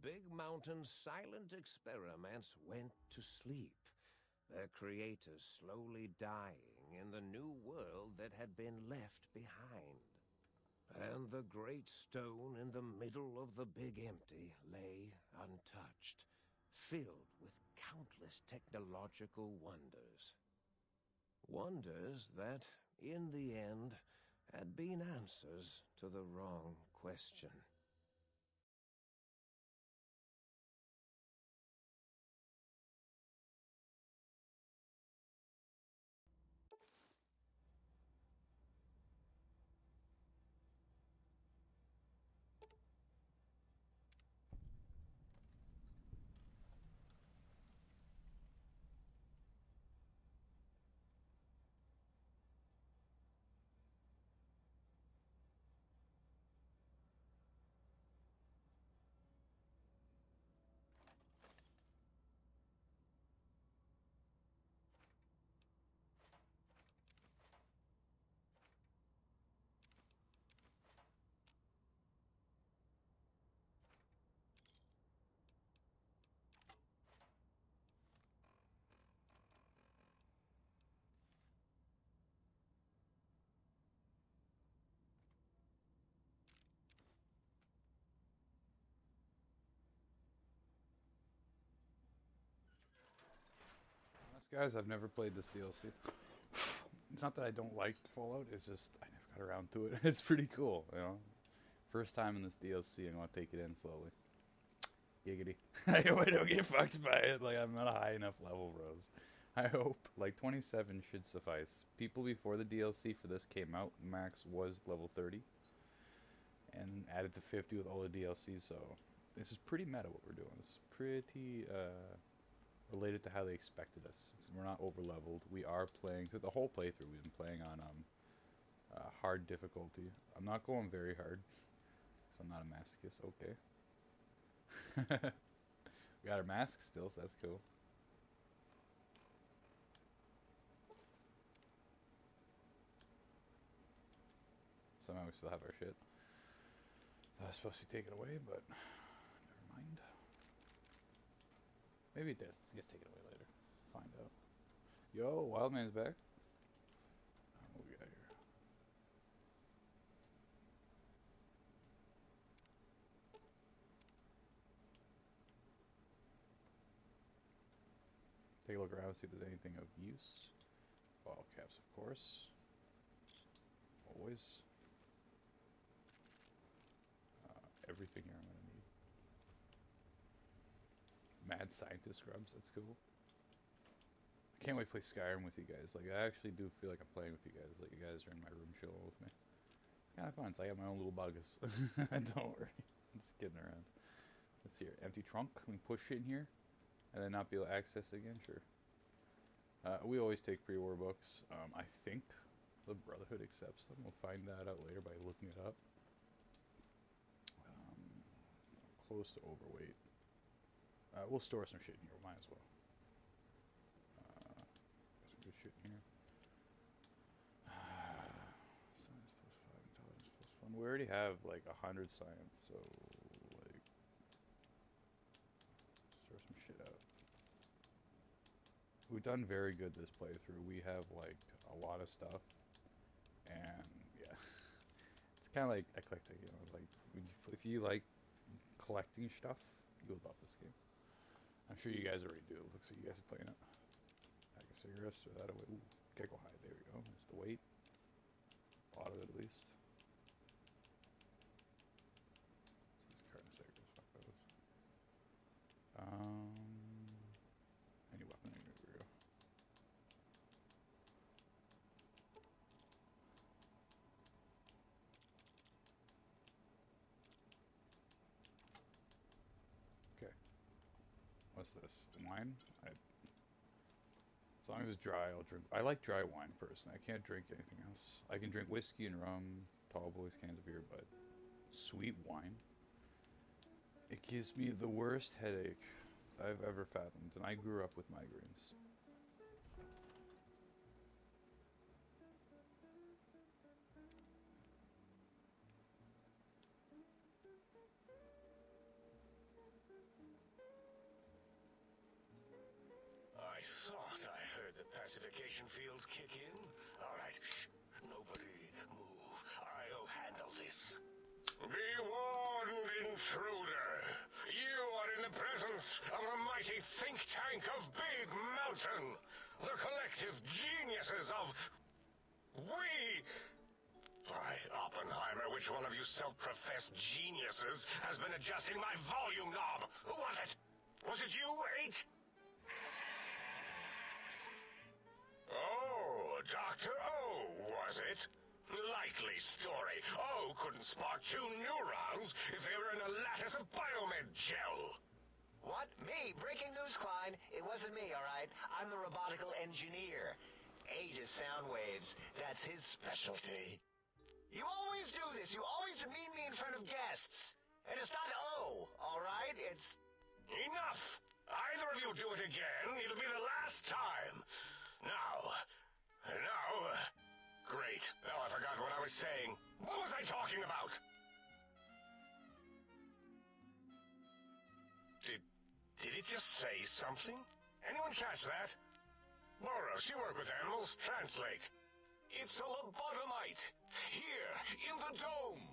Big Mountain's silent experiments went to sleep, their creators slowly dying in the new world that had been left behind. And the great stone in the middle of the Big Empty lay untouched, filled with countless technological wonders. Wonders that, in the end, had been answers to the wrong question. Guys, I've never played this DLC. It's not that I don't like Fallout, it's just I never got around to it. It's pretty cool, you know? First time in this DLC, I want to take it in slowly. Giggity. I hope I don't get fucked by it, like I'm not a high enough level, bros. I hope, like 27 should suffice. People before the DLC for this came out, max was level 30. And added to 50 with all the DLCs, so this is pretty meta what we're doing. It's pretty related to how they expected us. Since we're not over leveled, we are playing through the whole playthrough. We've been playing on hard difficulty. I'm not going very hard, so I'm not a masochist. Okay. We got our masks still, so that's cool. Somehow we still have our shit. It's supposed to be taken away, but never mind. Maybe it did. It gets taken away later. Find out. Yo, Wildman's back. What we got here? Take a look around, see if there's anything of use. Ball caps, of course. Always. Everything here I'm gonna need. Mad scientist scrubs, that's cool. I can't wait to play Skyrim with you guys. Like, I actually do feel like I'm playing with you guys. Like, you guys are in my room chilling with me. It's kind of fun. It's like I have my own little buggers. Don't worry. I'm just kidding around. Let's see here. Empty trunk. Can we push it in here? And then not be able to access it again? Sure. We always take pre-war books. I think the Brotherhood accepts them. We'll find that out later by looking it up. Close to overweight. We'll store some shit in here. Might as well. Some good shit in here. Science plus 5, intelligence plus 1. We already have like 100 science, so like store some shit out. We've done very good this playthrough. We have like a lot of stuff, and yeah, it's kind of like eclectic, you know. Like if you like collecting stuff, you'll love this game. I'm sure you guys already do. It looks like you guys are playing it. Pack of cigarettes, throw that away. Ooh, gotta go high. There we go. There's the weight. A lot of it at least. These carton of cigarettes. Fuck those. Any weapon. There we go. Okay. What's this? Wine? As long as it's dry, I'll drink. I like dry wine personally. I can't drink anything else. I can drink whiskey and rum, tall boys, cans of beer, but sweet wine, it gives me the worst headache I've ever fathomed, and I grew up with migraines. I thought I heard the pacification field kick in. All right, shh. Nobody move. I'll handle this. Be warned, intruder. You are in the presence of the mighty think tank of Big Mountain. The collective geniuses of... We... By Oppenheimer, which one of you self-professed geniuses has been adjusting my volume knob? Who was it? Was it you, 8? Oh, Dr. O, was it? Likely story. O couldn't spark 2 neurons if they were in a lattice of biomed gel. What? Me? Breaking news, Klein. It wasn't me, all right? I'm the robotical engineer. 8 is sound waves. That's his specialty. You always do this. You always demean me in front of guests. And it's not O, all right? It's... Enough! Either of you do it again, it'll be the last time. Now... Great. Now I forgot what I was saying. What was I talking about? Did it just say something? Anyone catch that? Boros, you work with animals. Translate. It's a lobotomite. Here, in the dome.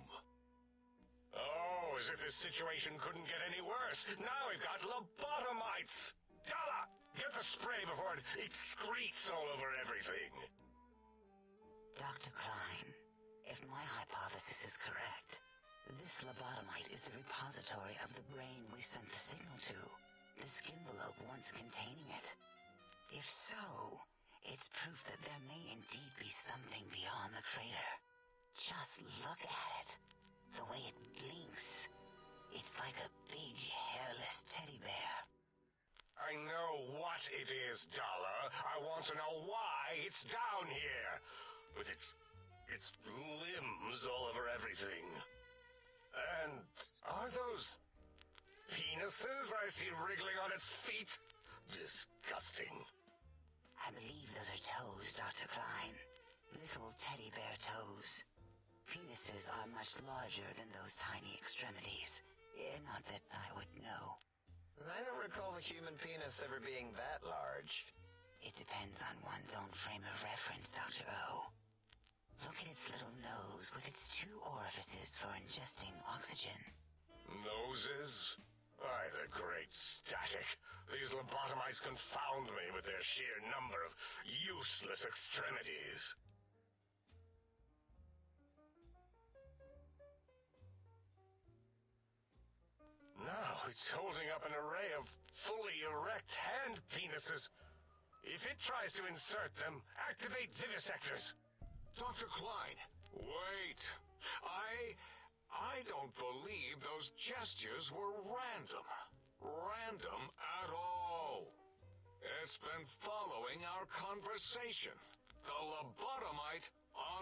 Oh, as if this situation couldn't get any worse. Now we've got lobotomites. Gala! Get the spray before it excretes all over everything. Dr. Klein, if my hypothesis is correct, this lobotomite is the repository of the brain we sent the signal to, the skinvelope once containing it. If so, it's proof that there may indeed be something beyond the crater. Just look at it. The way it blinks. It's like a big, hairless teddy bear. I know what it is, Dollar. I want to know why it's down here. With its limbs all over everything. And are those penises I see wriggling on its feet? Disgusting. I believe those are toes, Dr. Klein. Little teddy bear toes. Penises are much larger than those tiny extremities. Not that I would know. I don't recall the human penis ever being that large. It depends on one's own frame of reference, Dr. O. Look at its little nose with its 2 orifices for ingesting oxygen. Noses? Why, the great static. These lobotomites confound me with their sheer number of useless extremities. Now it's holding up an array of fully erect hand penises. If it tries to insert them, activate vivisectors. Dr. Klein, Wait. I don't believe those gestures were random. Random at all. It's been following our conversation. The lobotomite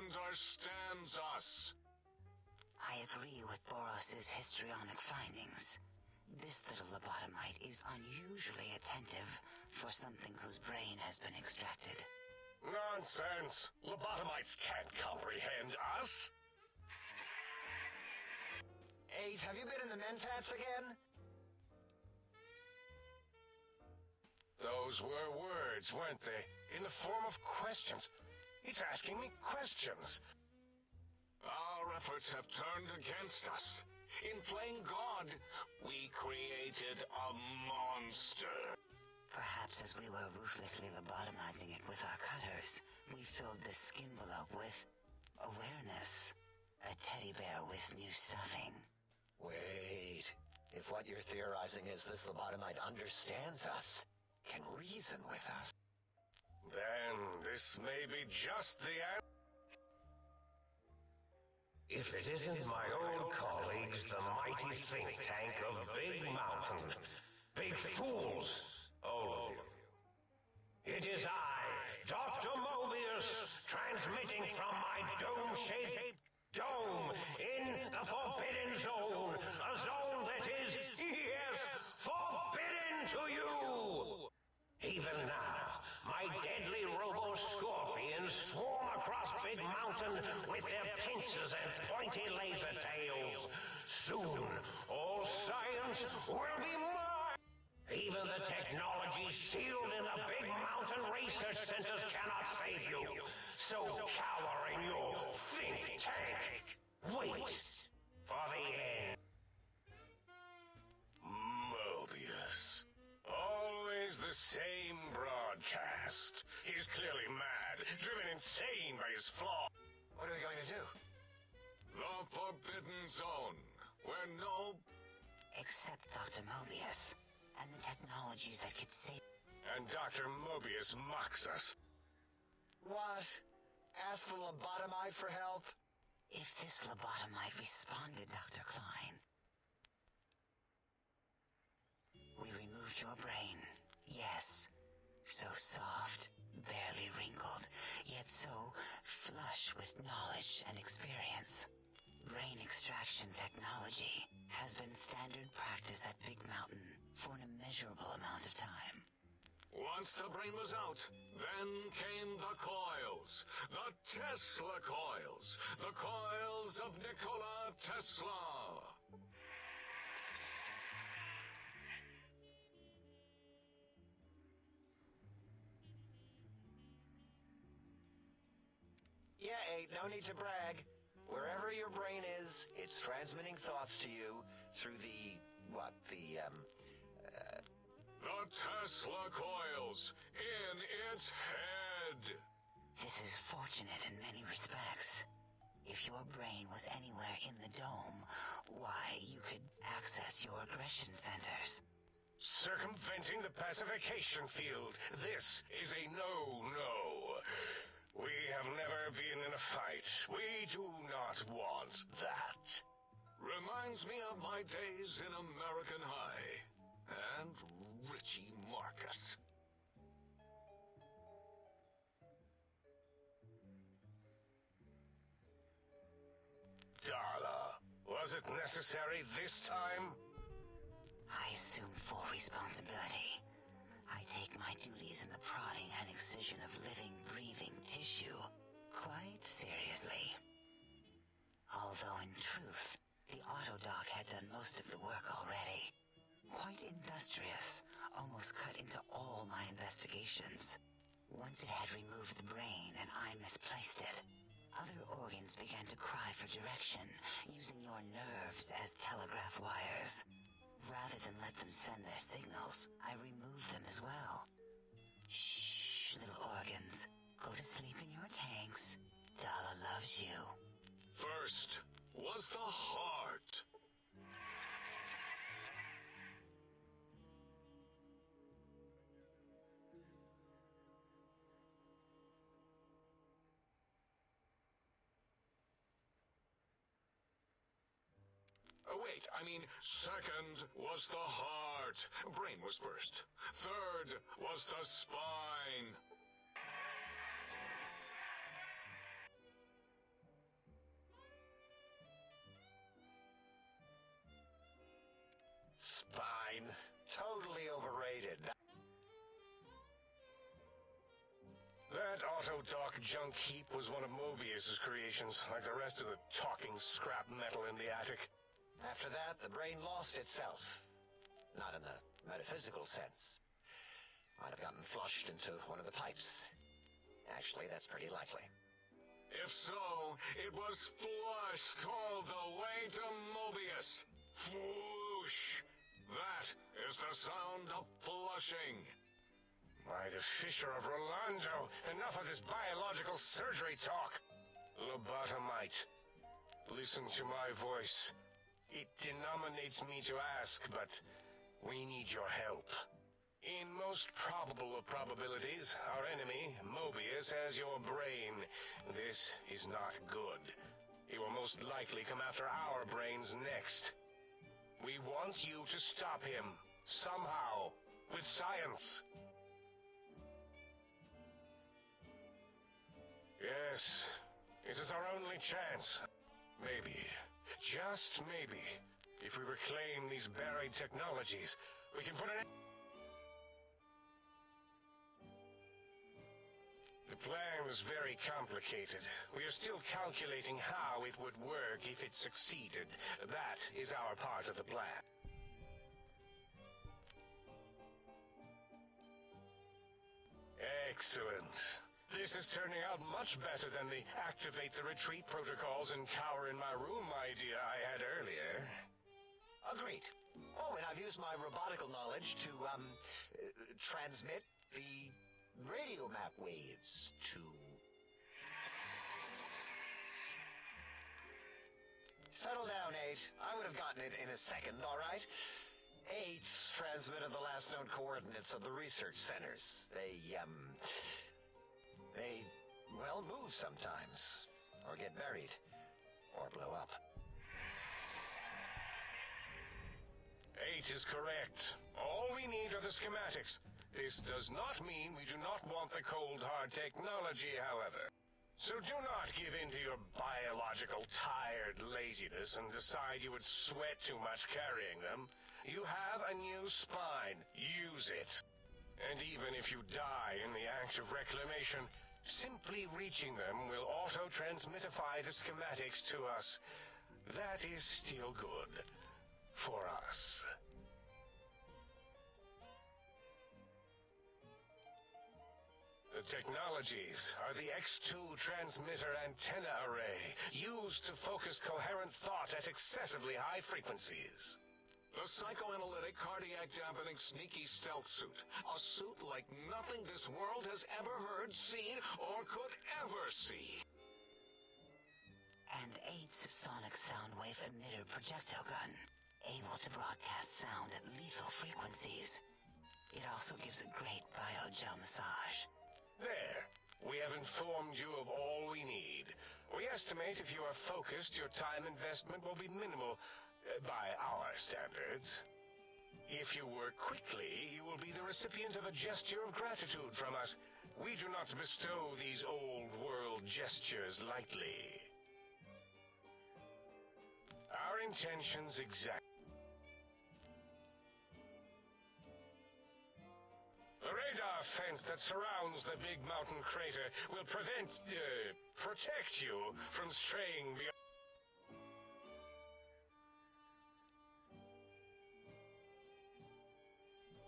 understands us. I agree with Boros's histrionic findings. This little lobotomite is unusually attentive for something whose brain has been extracted. Nonsense! Lobotomites can't comprehend us! Ace, have you been in the Mentats again? Those were words, weren't they? In the form of questions. It's asking me questions. Our efforts have turned against us. In playing God, we created a monster. Perhaps as we were ruthlessly lobotomizing it with our cutters, we filled the skinvelope with awareness. A teddy bear with new stuffing. Wait. If what you're theorizing is this lobotomite understands us, can reason with us, then this may be just the answer. If it isn't my old colleagues, the mighty think tank of Big Mountain. Big fools, all of you. It is I, Dr. Mobius, transmitting from my dome-shaped dome in the Forbidden Zone. A zone that is, yes, forbidden to you! Even now, my deadly robo-scorpions swarm across Big Mountain with their pincers and pointy laser tails. Soon, all science will be mine! Even the technology sealed in the Big Mountain research centers cannot save you. So cower in your think tank. Wait for the end. Mobius. Always the same broadcast. He's clearly mad, driven insane by his flaw. What are we going to do? The Forbidden Zone, where no... Except Dr. Mobius, and the technologies that could save... And Dr. Mobius mocks us. What? Ask the lobotomite for help? If this lobotomite responded, Dr. Klein... We removed your brain, yes. So soft, barely wrinkled, yet so flush with knowledge and experience. Brain extraction technology has been standard practice at Big Mountain for an immeasurable amount of time. Once the brain was out, then came the coils. The Tesla coils. The coils of Nikola Tesla. Yeah, Abe, no need to brag. Wherever your brain is, it's transmitting thoughts to you through the The Tesla coils in its head. This is fortunate in many respects. If your brain was anywhere in the dome, why, you could access your aggression centers. Circumventing the pacification field. This is a no-no. We have never been in a fight. We do not want that. Reminds me of my days in American High. And Richie Marcus. Darla, was it necessary this time? I assume full responsibility. I take my duties in the prodding and excision of living, breathing tissue quite seriously. Although in truth, the autodoc had done most of the work already. Quite industrious, almost cut into all my investigations. Once it had removed the brain and I misplaced it, other organs began to cry for direction, using your nerves as telegraph wires. Rather than let them send their signals, I removed them as well. Shh, little organs. Go to sleep in your tanks. Dala loves you. First was the heart. Wait, I mean, second was the heart. Brain was first. Third was the spine. Spine. Totally overrated. That autodoc junk heap was one of Mobius's creations, like the rest of the talking scrap metal in the attic. After that, the brain lost itself. Not in the metaphysical sense. Might have gotten flushed into one of the pipes. Actually, that's pretty likely. If so, it was flushed all the way to Mobius. Flush. That is the sound of flushing. By the Fisher of Rolando, enough of this biological surgery talk. Lobotomite, listen to my voice. It denominates me to ask, but we need your help. In most probable of probabilities, our enemy, Mobius, has your brain. This is not good. He will most likely come after our brains next. We want you to stop him, somehow, with science. Yes, it is our only chance. Maybe. Just maybe, if we reclaim these buried technologies, we can put an end. The plan is very complicated. We are still calculating how it would work if it succeeded. That is our part of the plan. Excellent. This is turning out much better than the activate the retreat protocols and cower in my room idea I had earlier. Agreed. Oh, and I've used my robotical knowledge to, transmit the radio map waves to... Settle down, 8. I would have gotten it in a second, all right? 8's transmitted the last known coordinates of the research centers. They, well, move sometimes. Or get buried. Or blow up. 8 is correct. All we need are the schematics. This does not mean we do not want the cold, hard technology, however. So do not give in to your biological tired laziness and decide you would sweat too much carrying them. You have a new spine. Use it. And even if you die in the act of reclamation, simply reaching them will auto-transmitify the schematics to us. That is still good. For us. The technologies are the X2 transmitter antenna array, used to focus coherent thought at excessively high frequencies. The psychoanalytic, cardiac-dampening, sneaky stealth suit. A suit like nothing this world has ever heard, seen, or could ever see. And 8's sonic soundwave emitter projectile gun, able to broadcast sound at lethal frequencies. It also gives a great biogel massage. There. We have informed you of all we need. We estimate if you are focused, your time investment will be minimal, by our standards. If you work quickly, you will be the recipient of a gesture of gratitude from us. We do not bestow these old-world gestures lightly. Our intentions exact. The radar fence that surrounds the big mountain crater will protect you from straying beyond.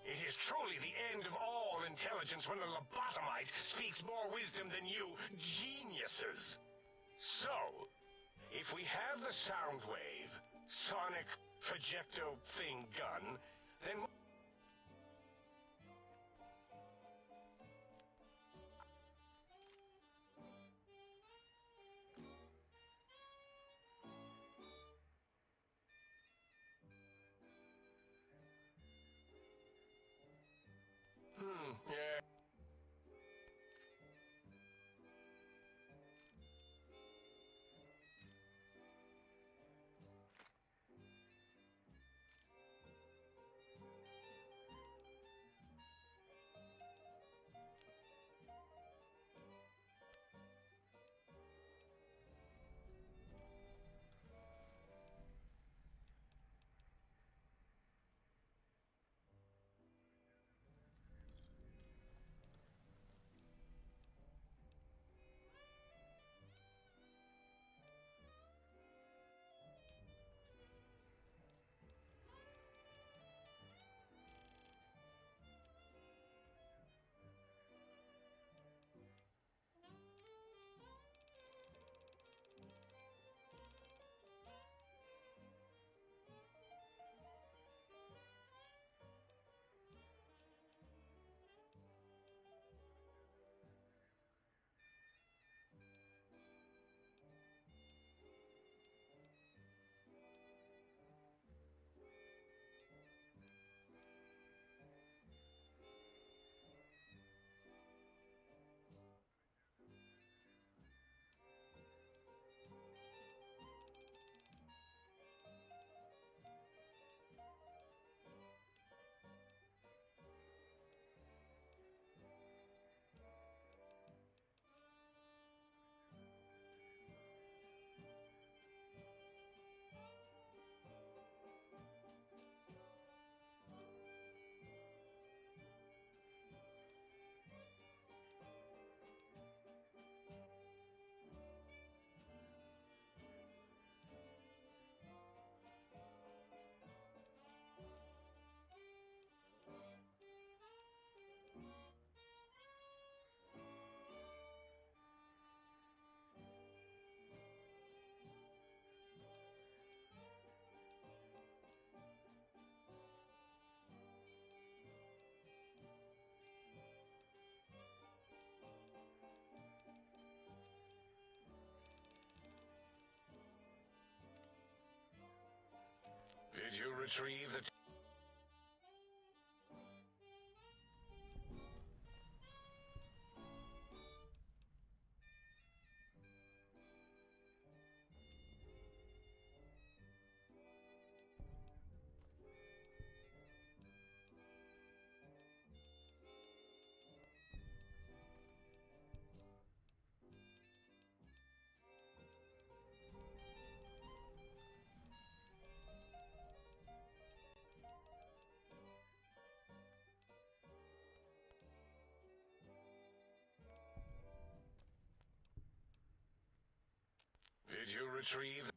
It is truly the end of all intelligence when a lobotomite speaks more wisdom than you geniuses. So, if we have the sound wave, sonic projecto thing gun, then... yeah. Did you retrieve the... Did you retrieve...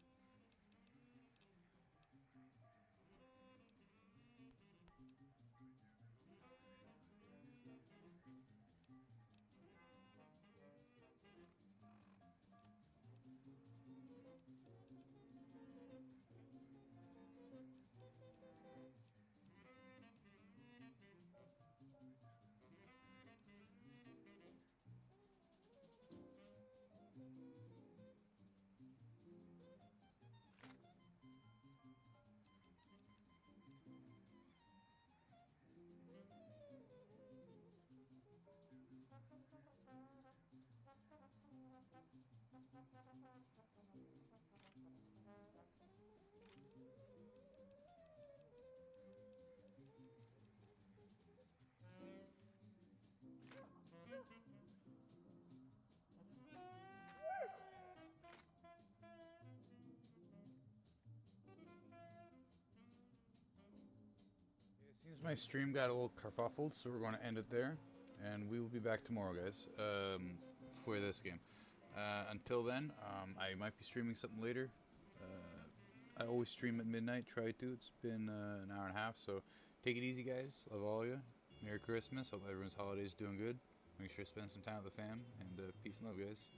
My stream got a little kerfuffled, so we're going to end it there. And we will be back tomorrow, guys, for this game. Until then, I might be streaming something later. I always stream at midnight, try to. It's been an hour and a half, so take it easy, guys. Love all of you. Merry Christmas. Hope everyone's holiday is doing good. Make sure to spend some time with the fam, and peace and love, guys.